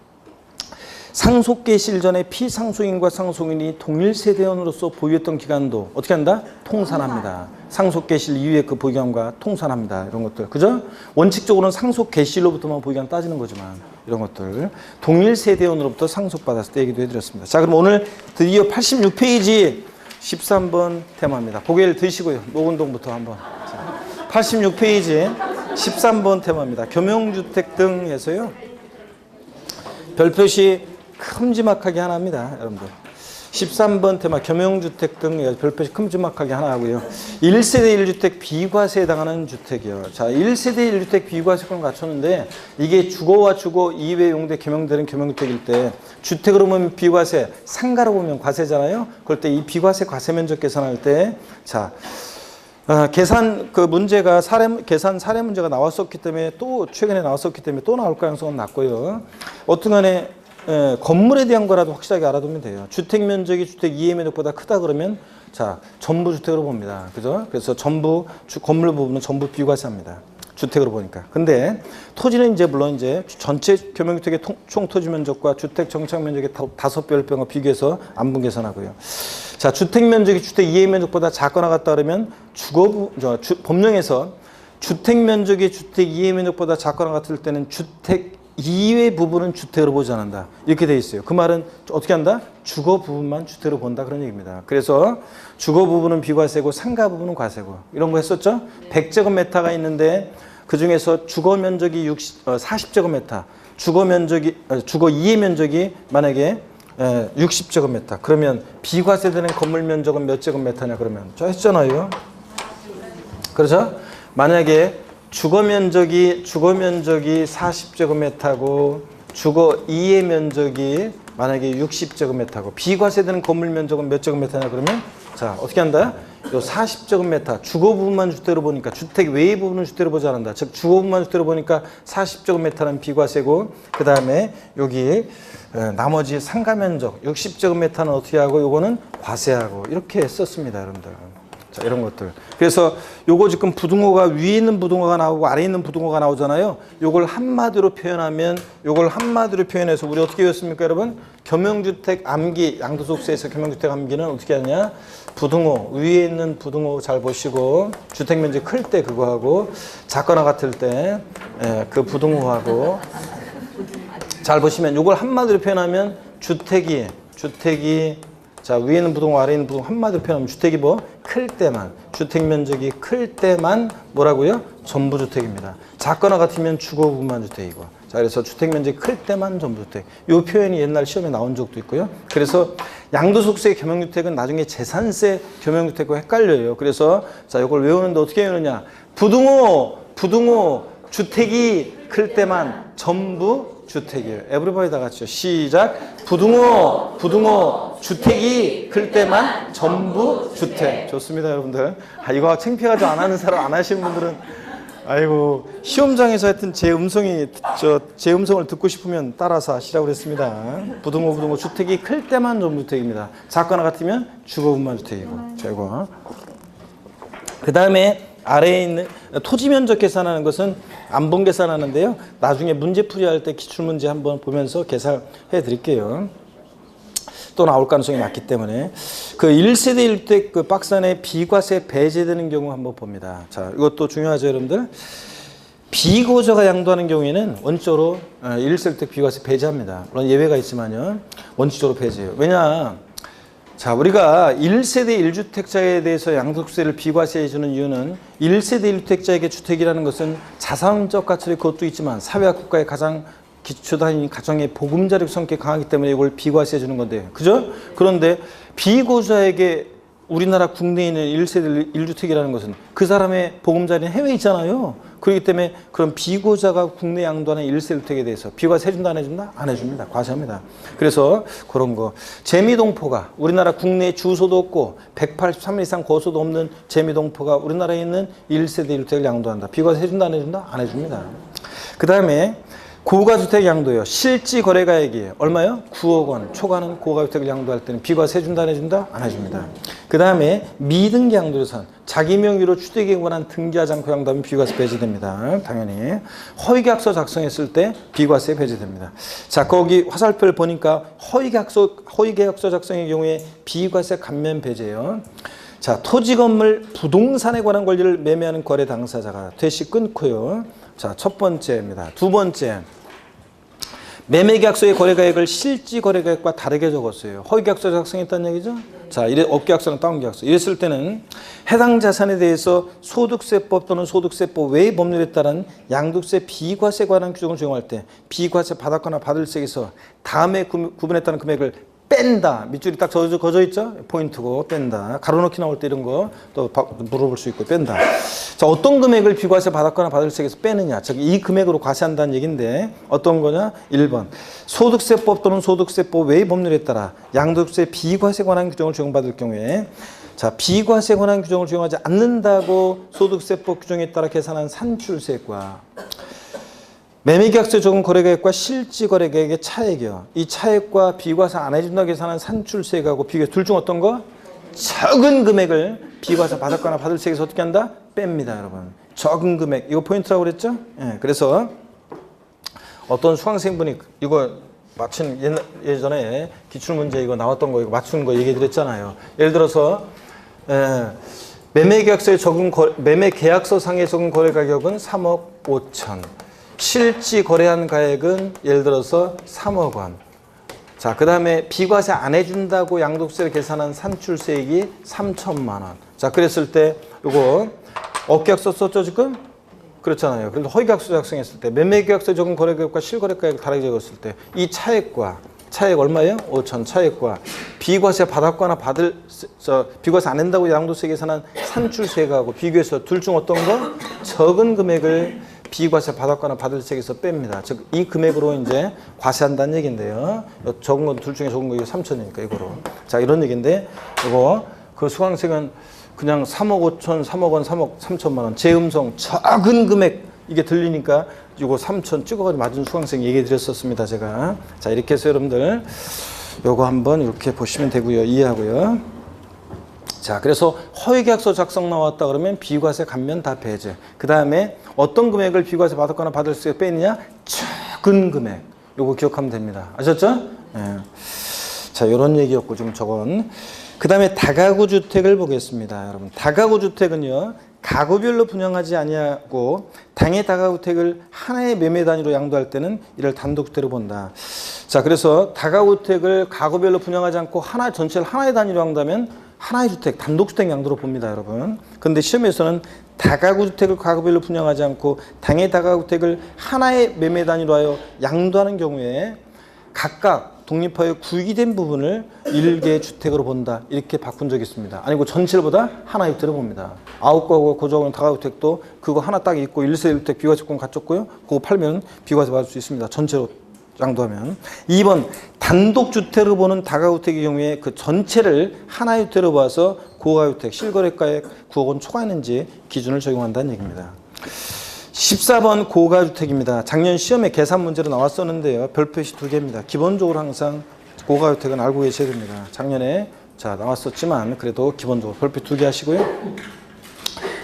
상속개시 전에 피상속인과 상속인이 동일 세대원으로서 보유했던 기간도 어떻게 한다? 통산합니다. 상속개시 이후에 그 보유기간과 통산합니다. 이런 것들. 그죠? 원칙적으로는 상속개시로부터만 보유기간 따지는 거지만 이런 것들. 동일 세대원으로부터 상속받았을 때 얘기도 해드렸습니다. 자, 그럼 오늘 드디어 86페이지 13번 테마입니다. 고개를 드시고요. 노은동부터 한번. 자, 86페이지 13번 테마입니다. 겸용주택 등 해서요. 별표시 큼지막하게 하나 합니다. 여러분들 13번 테마 겸용주택 등 별표시 큼지막하게 하나 하고요. 1세대 1주택 비과세 당하는 주택이요. 자, 1세대 1주택 비과세권을 갖췄는데 이게 주거와 주거 이외 용도에 겸용되는 겸용주택일 때 주택으로 보면 비과세, 상가로 보면 과세잖아요. 그럴 때 이 비과세 과세 면적 계산할 때 자, 계산 그 문제가 계산 사례 문제가 나왔었기 때문에 또 최근에 나왔었기 때문에 또 나올 가능성은 낮고요. 어떤간에 건물에 대한 거라도 확실하게 알아두면 돼요. 주택 면적이 주택 이해 면적보다 크다 그러면 자, 전부 주택으로 봅니다. 그죠? 그래서 전부 건물 부분은 전부 비과세합니다. 주택으로 보니까. 근데 토지는 이제 물론 이제 전체 겸용주택의 총 토지 면적과 주택 정착 면적의 5배, 10배와 비교해서 안분 계산하고요. 자, 주택 면적이 주택 이해 면적보다 작거나 같다 그러면 법령에서 주택 면적이 주택 이해 면적보다 작거나 같을 때는 주택 이외 부분은 주택으로 보지 않는다. 이렇게 돼 있어요. 그 말은 어떻게 한다? 주거 부분만 주택으로 본다. 그런 얘기입니다. 그래서 주거 부분은 비과세고 상가 부분은 과세고 이런 거 했었죠? 100제곱미터가 있는데 그 중에서 주거 면적이 40제곱미터, 주거 이해 면적이 만약에 60제곱미터. 그러면 비과세되는 건물 면적은 몇 제곱미터냐 그러면 저 했잖아요. 그렇죠? 만약에 주거 면적이 40제곱미터고 주거 이해 면적이 만약에 60제곱미터고 비과세되는 건물 면적은 몇 제곱미터냐 그러면 자, 어떻게 한다? 요 40제곱미터 주거 부분만 주택으로 보니까 주택 외의 부분은 주택으로 보지 않는다. 즉 주거 부분만 주택으로 보니까 40제곱미터는 비과세고 그 다음에 여기 나머지 상가 면적 60제곱미터는 어떻게 하고 요거는 과세하고 이렇게 썼습니다, 여러분들. 자, 이런 것들. 그래서 요거 지금 부등호가 위에 있는 부등호가 나오고 아래에 있는 부등호가 나오잖아요. 요걸 한마디로 표현하면 요걸 한마디로 표현해서 우리 어떻게 외웠습니까, 여러분? 겸용주택 암기, 양도소득세에서 겸용주택 암기는 어떻게 하냐? 부등호, 위에 있는 부등호 잘 보시고 주택면적 클 때 그거 하고 작거나 같을 때 그 부등호하고 잘 보시면 요걸 한마디로 표현하면 주택이 자, 위에 있는 부동호, 아래에 있는 부동호 한마디로 표현하면 주택이 뭐? 클 때만. 주택 면적이 클 때만 뭐라고요? 전부 주택입니다. 작거나 같으면 주거 부분만 주택이고. 자, 그래서 주택 면적이 클 때만 전부 주택. 이 표현이 옛날 시험에 나온 적도 있고요. 그래서 양도소득세 겸용주택은 나중에 재산세 겸용주택과 헷갈려요. 그래서 자, 이걸 외우는데 어떻게 외우느냐? 부등호, 주택이 클 때만 전부 주택이에요. 에브리바디 다 같이요. 시작. 부등호, 주택이 클 때만 전부 주택. 좋습니다, 여러분들. 이거 창피하지 안 하는 사람, 안 하시는 분들은 아이고, 시험장에서 하여튼 제 음성을 듣고 싶으면 따라서 하시라고 그랬습니다. 부등호, 주택이 클 때만 전부 주택입니다. 작거나 같으면 주거분만 주택이고. 자, 이거. 그 다음에 아래에 있는 토지 면적 계산하는 것은 안분 계산하는데요. 나중에 문제 풀이할 때 기출문제 한번 보면서 계산해 드릴게요. 또 나올 가능성이 많기 때문에 그 1세대 1주택 그 박스 안에 비과세 배제되는 경우 한번 봅니다. 자, 이것도 중요하죠, 여러분들. 비고저가 양도하는 경우에는 원칙적으로 1세대주택 비과세 배제합니다. 물론 예외가 있지만요. 원칙적으로 배제해요. 왜냐? 자, 우리가 1세대 1주택자에 대해서 양도세를 비과세해 주는 이유는 1세대 1주택자에게 주택이라는 것은 자산적 가치의 그것도 있지만 사회와 국가의 가장 기초단위 가정의 보금자리 성격이 강하기 때문에 이걸 비과세해 주는 건데, 그죠? 그런데 비고자에게 우리나라 국내에 있는 1세대 1주택이라는 것은 그 사람의 보금자리는 해외에 있잖아요. 그렇기 때문에 그런 비고자가 국내 양도하는 1세대 1주택에 대해서 비과세 해준다 안 해준다? 안 해줍니다. 과세합니다. 그래서 그런 거. 재미동포가 우리나라 국내에 주소도 없고 183일 이상 거소도 없는 재미동포가 우리나라에 있는 1세대 1주택을 양도한다. 비과세 해준다 안 해준다? 안 해줍니다. 그 다음에 고가주택 양도요. 실지 거래가액이 얼마요? 9억 원 초과하는 고가주택을 양도할 때는 비과세 해준다 안 해준다? 안 해줍니다. 그 다음에 미등기 양도유산 자기 명의로 취득에 관한 등기하지 않고 양도하면 비과세 배제됩니다. 당연히 허위계약서 작성했을 때 비과세 배제됩니다. 자, 거기 화살표를 보니까 허위계약서 작성의 경우에 비과세 감면 배제예요. 자, 토지 건물 부동산에 관한 권리를 매매하는 거래 당사자가 퇴시 끊고요. 자, 첫 번째입니다. 두 번째, 매매계약서의 거래가액을 실지 거래가액과 다르게 적었어요. 허위계약서 작성했다는 얘기죠? 자, 업계약서는 다운계약서. 이랬을 때는 해당 자산에 대해서 소득세법 또는 소득세법 외의 법률에 따른 양도세 비과세 관한 규정을 적용할 때 비과세 받았거나 받을 세에서 다음에 구분에 따른 금액을 뺀다. 밑줄이 딱 거져 있죠? 포인트고 뺀다. 가로넣기 나올 때 이런 거 또 물어볼 수 있고 뺀다. 자, 어떤 금액을 비과세 받았거나 받을 세에서 빼느냐. 즉, 이 금액으로 과세한다는 얘기인데 어떤 거냐? 1번. 소득세법 또는 소득세법 외의 법률에 따라 양도세 비과세 관한 규정을 적용받을 경우에 자, 비과세 관한 규정을 적용하지 않는다고 소득세법 규정에 따라 계산한 산출세과 매매계약서 적은 거래가액과 실지 거래가액의 차액이요. 이 차액과 비과세 안 해준다고 계산한 산출세액하고 비교해서 둘 중 어떤 거? 적은 금액을 비과세 받았거나 받을 세에서 어떻게 한다? 뺍니다, 여러분. 적은 금액. 이거 포인트라고 그랬죠? 예, 그래서 어떤 수강생분이 이거 예전에 기출문제 이거 나왔던 거 이거 맞추는 거 얘기 드렸잖아요. 예를 들어서 매매계약서에 매매계약서상에 적은 거래 가격은 3억 5천. 실지 거래한 가액은 예를 들어서 3억 원. 자, 그 다음에 비과세 안 해준다고 양도세를 계산한 산출세액이 3천만 원. 자, 그랬을 때 요거 업계약서 썼죠 지금? 그렇잖아요. 그래서 허위계약서 작성했을 때 매매계약서 적은 거래가액과 실거래가액 다르게 적었을 때 이 차액 얼마예요? 5천 차액과 비과세 받았거나 비과세 안 낸다고 양도세 계산한 산출세액하고 비교해서 둘 중 어떤 거? 적은 금액을 비과세 받았거나 받을 세에서 뺍니다. 즉, 이 금액으로 이제 과세한다는 얘기인데요. 적은 건 둘 중에 적은 거 이거 3천이니까 이거로. 자, 이런 얘기인데 이거 그 수강생은 그냥 3억 5천, 3억 원, 3억 3천만 원 재음성 적은 금액 이게 들리니까 이거 3천 찍어가지고 맞은 수강생 얘기 드렸었습니다. 제가. 자, 이렇게 해서 여러분들 요거 한번 이렇게 보시면 되고요. 이해하고요. 자, 그래서 허위계약서 작성 나왔다 그러면 비과세 감면 다 배제. 그 다음에 어떤 금액을 비과세 받았거나 받을 수 빼느냐? 적은 금액. 요거 기억하면 됩니다. 아셨죠? 예. 자, 요런 얘기였고 좀 저건. 그 다음에 다가구 주택을 보겠습니다. 여러분, 다가구 주택은요, 가구별로 분양하지 아니하고 당해 다가구 주택을 하나의 매매 단위로 양도할 때는 이를 단독주택으로 본다. 자, 그래서 다가구 주택을 가구별로 분양하지 않고 전체를 하나의 단위로 양도하면 하나의 주택, 단독주택 양도로 봅니다, 여러분. 그런데 시험에서는 다가구 주택을 가구별로 분양하지 않고 당해 다가구 주택을 하나의 매매 단위로 하여 양도하는 경우에 각각 독립하여 구익된 부분을 일개 주택으로 본다. 이렇게 바꾼 적이 있습니다. 아니고 전체를 보다 하나의 주택으로 봅니다. 9가구 고정은 다가구 주택도 그거 하나 딱 있고 1세대 주택 비과세권 갖췄고요. 그거 팔면 비과세 받을 수 있습니다. 전체로 양도하면. 2번 단독주택으로 보는 다가구주택의 경우에 그 전체를 하나의 주택으로 봐서 고가주택 실거래가액 9억 원 초과했는지 기준을 적용한다는 얘기입니다. 14번 고가주택입니다. 작년 시험에 계산 문제로 나왔었는데요. 별표시 2개입니다. 기본적으로 항상 고가주택은 알고 계셔야 됩니다. 작년에 나왔었지만 그래도 기본적으로 별표 2개 하시고요.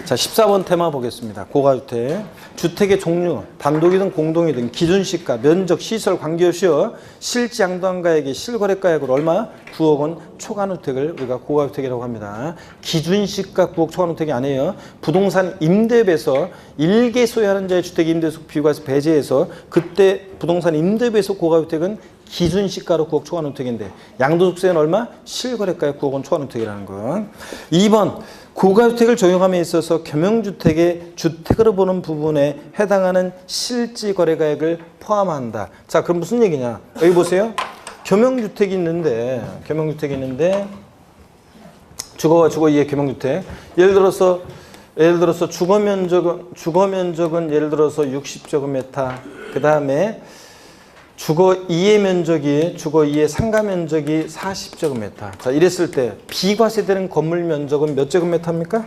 자, 14번 테마 보겠습니다. 고가주택. 주택의 종류, 단독이든 공동이든 기준시가, 면적, 시설 관계없이요. 실지 양도한가액이 실거래가액으로 얼마? 9억 원 초과주택을 우리가 고가주택이라고 합니다. 기준시가 9억 초과주택이 아니에요. 부동산 임대비에서 일개 소유하는 자의 주택 임대속 비과세 배제해서 그때 부동산 임대비에서 고가주택은 기준시가로 9억 초과주택인데 양도소득세는 얼마? 실거래가액 9억 원 초과주택이라는 거. 2번 고가주택을 적용함에 있어서 겸용주택의 주택으로 보는 부분에 해당하는 실지거래가액을 포함한다. 자, 그럼 무슨 얘기냐? 여기 보세요. 겸용주택이 있는데 주거와 주거 이해 겸용주택. 예를 들어서 주거 면적은 예를 들어서 60제곱미터. 그 다음에 주거 2의 면적이 주거 2의 상가 면적이 40제곱미터. 자, 이랬을 때 비과세되는 건물 면적은 몇 제곱미터입니까?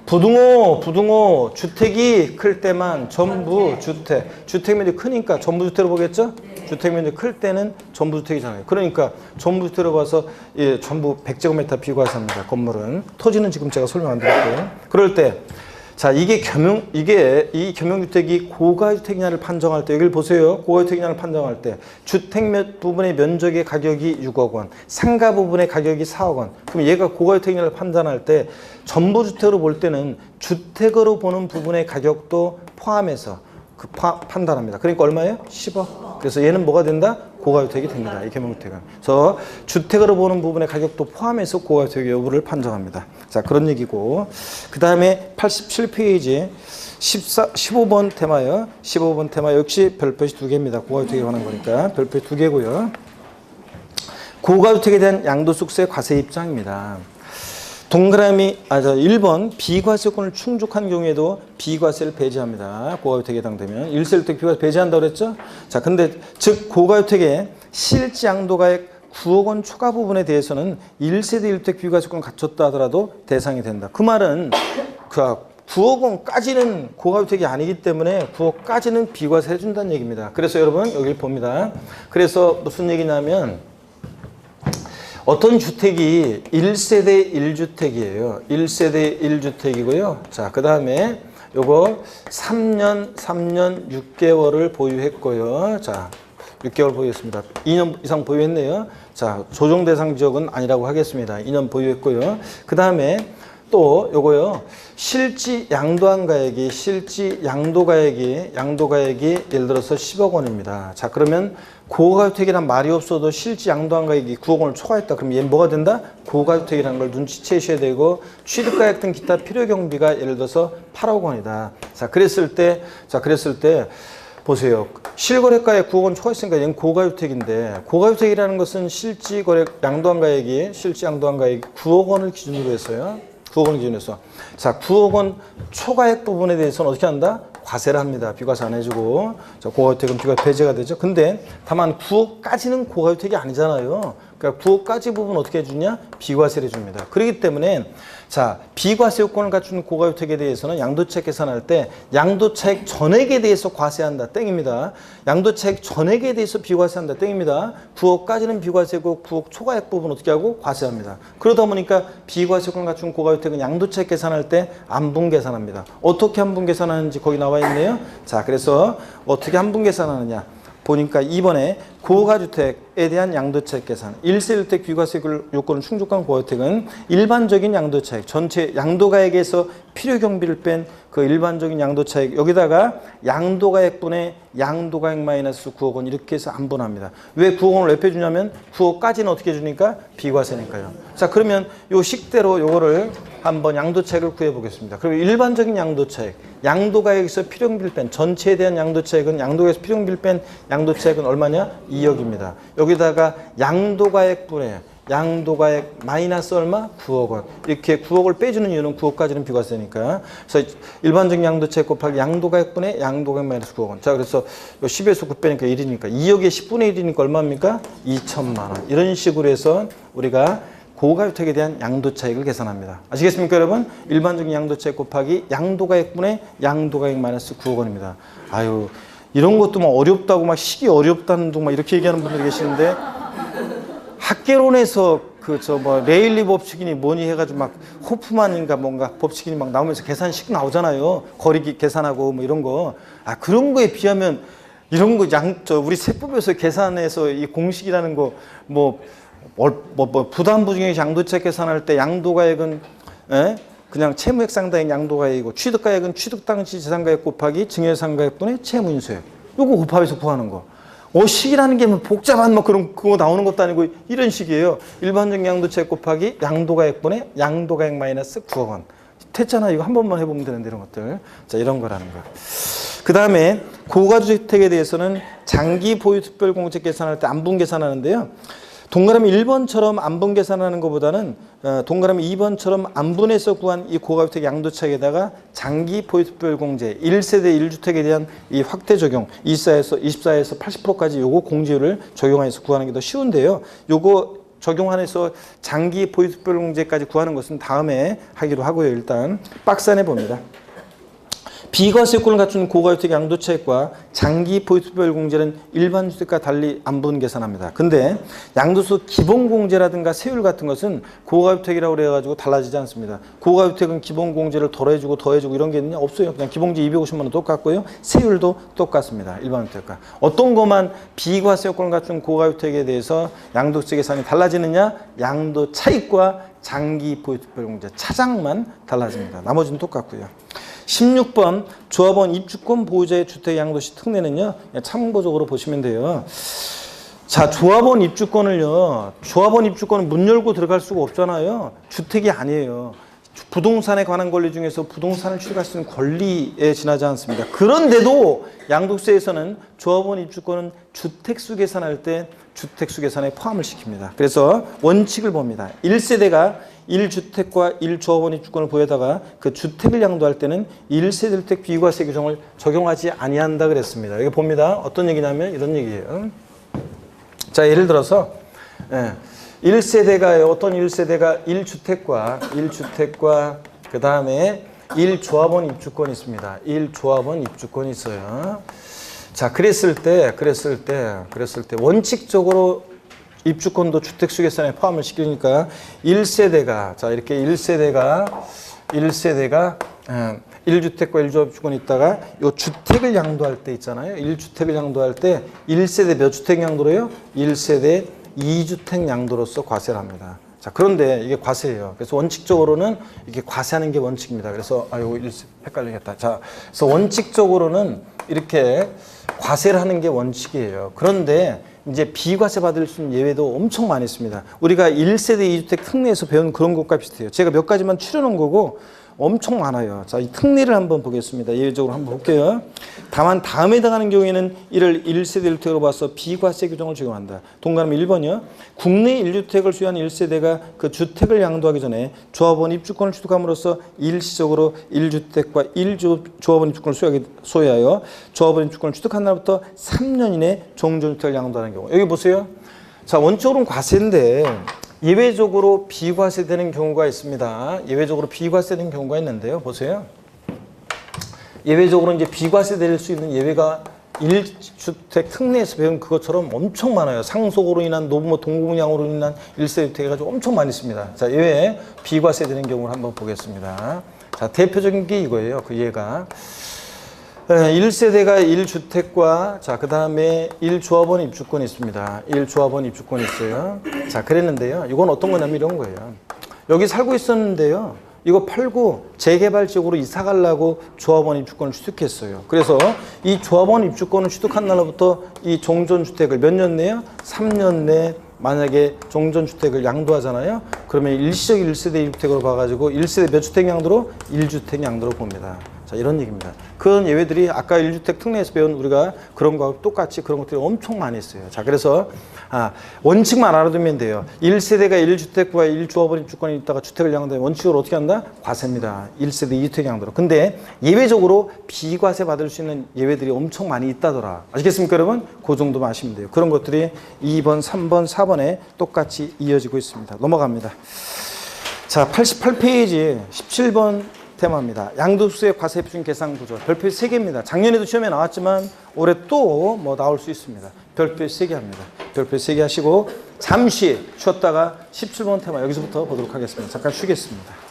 부등호 주택이 클 때만 전부 주택 면적이 크니까 전부 주택으로 보겠죠? 주택 면적이 클 때는 전부 주택이잖아요. 그러니까 전부 주택으로 봐서 예, 전부 100제곱미터 비과세입니다. 건물은. 토지는 지금 제가 설명 안 드렸고요. 그럴 때 자, 이 겸용주택이 고가주택이냐를 판정할 때, 여기를 보세요. 고가주택이냐를 판정할 때, 주택 부분의 면적의 가격이 6억 원, 상가 부분의 가격이 4억 원. 그럼 얘가 고가주택이냐를 판단할 때, 전부 주택으로 볼 때는 주택으로 보는 부분의 가격도 포함해서 판단합니다. 그러니까 얼마예요? 10억. 그래서 얘는 뭐가 된다? 고가주택이 됩니다. 이 겸용주택은. 그래서 주택으로 보는 부분의 가격도 포함해서 고가주택 여부를 판정합니다. 자, 그런 얘기고. 그 다음에 87페이지 15번 테마요. 15번 테마 역시 별표시 2개입니다. 고가주택에 관한 거니까 별표시 2개고요. 고가주택에 대한 양도소득세 과세 입장입니다. 1번 비과세권을 충족한 경우에도 비과세를 배제합니다. 고가주택에 해당되면 1세주택 비과세 배제한다고 그랬죠? 자, 근데 즉 고가주택의 실지 양도가액 9억 원 초과 부분에 대해서는 1세대 1주택 비과세권을 갖췄다 하더라도 대상이 된다. 그 말은 9억 원까지는 고가주택이 아니기 때문에 9억까지는 비과세 해준다는 얘기입니다. 그래서 여러분 여기를 봅니다. 그래서 무슨 얘기냐면 어떤 주택이 1세대 1주택이에요. 1세대 1주택이고요. 자, 그 다음에 요거 3년 6개월을 보유했고요. 자, 6개월 보유했습니다. 2년 이상 보유했네요. 자, 조정 대상 지역은 아니라고 하겠습니다. 2년 보유했고요. 그 다음에 또 요거요. 실지 양도가액이 예를 들어서 10억 원입니다. 자, 그러면 고가주택이란 말이 없어도 실지 양도가액이 9억 원을 초과했다. 그럼 얘는 뭐가 된다? 고가주택이라는 걸 눈치채셔야 되고 취득가액 등 기타 필요 경비가 예를 들어서 8억 원이다. 자, 그랬을 때 보세요. 실거래가에 9억 원 초과했으니까 얘는 고가주택인데 고가주택이라는 것은 실지 양도가액이 9억 원을 기준으로 했어요. 9억 원 기준에서. 자, 9억 원 초과액 부분에 대해서는 어떻게 한다? 과세를 합니다. 비과세 안 해주고. 자, 고가주택은 비과세 배제가 되죠. 근데 다만 9억까지는 고가주택이 아니잖아요. 그러니까 9억까지 부분 어떻게 해주냐? 비과세를 해줍니다. 그렇기 때문에 자, 비과세 요건을 갖춘 고가주택에 대해서는 양도차익 계산할 때 양도차익 전액에 대해서 과세한다. 땡입니다. 양도차익 전액에 대해서 비과세한다. 땡입니다. 9억까지는 비과세고 9억 초과액 부분 어떻게 하고? 과세합니다. 그러다 보니까 비과세 요건을 갖춘 고가주택은 양도차익 계산할 때 안분 계산합니다. 어떻게 안분 계산하는지 거기 나와 있네요. 자, 그래서 어떻게 안분 계산하느냐? 보니까 이번에 고가주택에 대한 양도차익 계산 1세주택 비과세 요건을 충족한 고가주택은 일반적인 양도차익 전체 양도가액에서 필요경비를 뺀 그 일반적인 양도차익 여기다가 양도가액분의 양도가액 마이너스 9억 원 이렇게 해서 안분합니다. 왜 9억 원을 왜 빼주냐면 9억까지는 어떻게 해주니까 비과세니까요. 자, 그러면 요 식대로 요거를 한번 양도차익을 구해보겠습니다. 그리고 일반적인 양도차익 양도가액에서 필요경비를 뺀 전체에 대한 양도차익은 양도가액에서 필요경비를 뺀 양도차익은 얼마냐? 2억입니다. 여기다가 양도가액분의 양도가액 마이너스 얼마? 9억 원. 이렇게 9억을 빼주는 이유는 9억까지는 비과세니까. 그래서 일반적인 양도차익 곱하기 양도가액분의 양도가액 마이너스 9억 원. 자, 그래서 10에서 9 빼니까 1이니까 2억의 10분의 1이니까 얼마입니까? 2천만 원. 이런 식으로 해서 우리가 고가주택에 대한 양도차익을 계산합니다. 아시겠습니까, 여러분? 일반적인 양도차익 곱하기 양도가액분의 양도가액 마이너스 9억 원입니다. 아유, 이런 것도 막 어렵다고 막 식이 어렵다는 둥 막 이렇게 얘기하는 분들이 계시는데 학개론에서 레일리 법칙이니 뭐니 해가지고 막 호프만인가 뭔가 법칙이니 막 나오면서 계산식 나오잖아요. 거리 계산하고 뭐 이런 거. 그런 거에 비하면 이런 거 우리 세법에서 계산해서 이 공식이라는 거 부담부 중에 양도채 계산할 때 양도가액은 그냥 채무액 상당액 양도가액이고 취득가액은 취득당시 재산가액 곱하기 증여상가액분의 채무인수액. 요거 곱합해서 구하는 거. 식이라는 게 뭐 복잡한 그거 나오는 것도 아니고 이런 식이에요. 일반적 양도채 곱하기 양도가액분의 양도가액 마이너스 9억 원. 됐잖아. 이거 한 번만 해보면 되는데 이런 것들. 자, 이런 거라는 거. 그 다음에 고가주택에 대해서는 장기 보유특별공제 계산할 때 안분 계산하는데요. 동그라미 1번처럼 안분 계산하는 것보다는 동그라미 2번처럼 안분해서 구한 이 고가주택 양도차익에다가 장기 보유특별공제 1세대 1주택에 대한 이 확대 적용 24에서 80%까지 요거 공제율을 적용해서 구하는 게 더 쉬운데요. 요거 적용해서 장기 보유특별공제까지 구하는 것은 다음에 하기로 하고요. 일단 박스 안에 봅니다. 비과세권을 갖춘 고가주택 양도차익과 장기 보유특별공제는 일반 주택과 달리 안분 계산합니다. 근데 양도소 기본공제라든가 세율 같은 것은 고가주택이라고 그래가지고 달라지지 않습니다. 고가주택은 기본공제를 덜해주고 더해주고 이런 게 있느냐? 없어요. 그냥 기본공제 250만 원 똑같고요. 세율도 똑같습니다. 일반 주택과. 어떤 것만 비과세권을 갖춘 고가주택에 대해서 양도세 계산이 달라지느냐? 양도차익과 장기 보유특별공제 차장만 달라집니다. 나머지는 똑같고요. 16번 조합원 입주권 보유자의 주택 양도시 특례는요. 참고적으로 보시면 돼요. 자, 조합원 입주권은 문 열고 들어갈 수가 없잖아요. 주택이 아니에요. 부동산에 관한 권리 중에서 부동산을 취득할 수 있는 권리에 지나지 않습니다. 그런데도 양도세에서는 조합원 입주권은 주택수 계산할 때 주택수 계산에 포함을 시킵니다. 그래서 원칙을 봅니다. 1세대가 1주택과 1조합원 입주권을 보유하다가 그 주택을 양도할 때는 1세대 주택 비과세 규정을 적용하지 아니한다 그랬습니다. 여기 봅니다. 어떤 얘기냐면 이런 얘기예요. 자, 예를 들어서 1세대가 어떤 1세대가 1주택과 그 다음에 1조합원 입주권이 있습니다. 1조합원 입주권이 있어요. 자, 그랬을 때 원칙적으로 입주권도 주택수 계산에 포함을 시키니까 1세대가 자, 이렇게 1세대가 1주택과 1조합 입주권이 있다가 요 주택을 양도할 때 있잖아요. 1주택을 양도할 때 1세대 몇 주택 양도로요? 1세대 2주택 양도로서 과세를 합니다. 자, 그런데 이게 과세예요. 그래서 원칙적으로는 이게 과세하는 게 원칙입니다. 그래서 이거 헷갈리겠다. 자, 그래서 원칙적으로는 이렇게 과세를 하는 게 원칙이에요. 그런데 이제 비과세 받을 수 있는 예외도 엄청 많이 있습니다. 우리가 1세대 2주택 특례에서 배운 그런 것과 비슷해요. 제가 몇 가지만 추려놓은 거고 엄청 많아요. 자, 이 특례를 한번 보겠습니다. 예외적으로 한번 볼게요. 다만 다음에 해당하는 경우에는 이를 1세대 1주택으로 봐서 비과세 규정을 적용한다. 동그라미 1번이요. 국내 1주택을 소유한 1세대가 그 주택을 양도하기 전에 조합원 입주권을 취득함으로써 일시적으로 1주택과 1조합원 입주권을 소유하여 조합원 입주권을 취득한 날부터 3년 이내 종전주택을 양도하는 경우. 여기 보세요. 자, 원칙으로는 과세인데 예외적으로 비과세되는 경우가 있습니다. 예외적으로 비과세되는 경우가 있는데요. 보세요. 예외적으로 이제 비과세될 수 있는 예외가 1주택 특례에서 배운 그것처럼 엄청 많아요. 상속으로 인한 노부모 동공양으로 인한 1세 주택 해가지고 엄청 많이 있습니다. 자, 예외 비과세되는 경우를 한번 보겠습니다. 자, 대표적인 게 이거예요. 그 예가 1세대가 1주택과 자, 그 다음에 1조합원 입주권이 있습니다. 1조합원 입주권이 있어요. 자, 그랬는데요. 이건 어떤 거냐면 이런 거예요. 여기 살고 있었는데요. 이거 팔고 재개발 지역으로 이사 가려고 조합원 입주권을 취득했어요. 그래서 이 조합원 입주권을 취득한 날로부터 이 종전주택을 몇 년 내요? 3년 내 만약에 종전주택을 양도하잖아요. 그러면 일시적 1세대 1주택으로 봐가지고 1세대 몇 주택 양도로? 1주택 양도로 봅니다. 자, 이런 얘기입니다. 그런 예외들이 아까 1주택 특례에서 배운 우리가 그런 거하고 똑같이 그런 것들이 엄청 많이 있어요. 자, 그래서 원칙만 알아두면 돼요. 1세대가 1주택과 1조합원 입주권이 있다가 주택을 양도하면 원칙으로 어떻게 한다? 과세입니다. 1세대 2주택 양도로. 근데 예외적으로 비과세 받을 수 있는 예외들이 엄청 많이 있다더라. 아시겠습니까, 여러분? 그 정도만 아시면 돼요. 그런 것들이 2번, 3번, 4번에 똑같이 이어지고 있습니다. 넘어갑니다. 자, 88페이지 17번 테마입니다. 양도소득세 과세표준 계산 구조. 별표 3개입니다. 작년에도 시험에 나왔지만 올해 또 뭐 나올 수 있습니다. 별표 3개 합니다. 별표 3개 하시고 잠시 쉬었다가 17번 테마 여기서부터 보도록 하겠습니다. 잠깐 쉬겠습니다.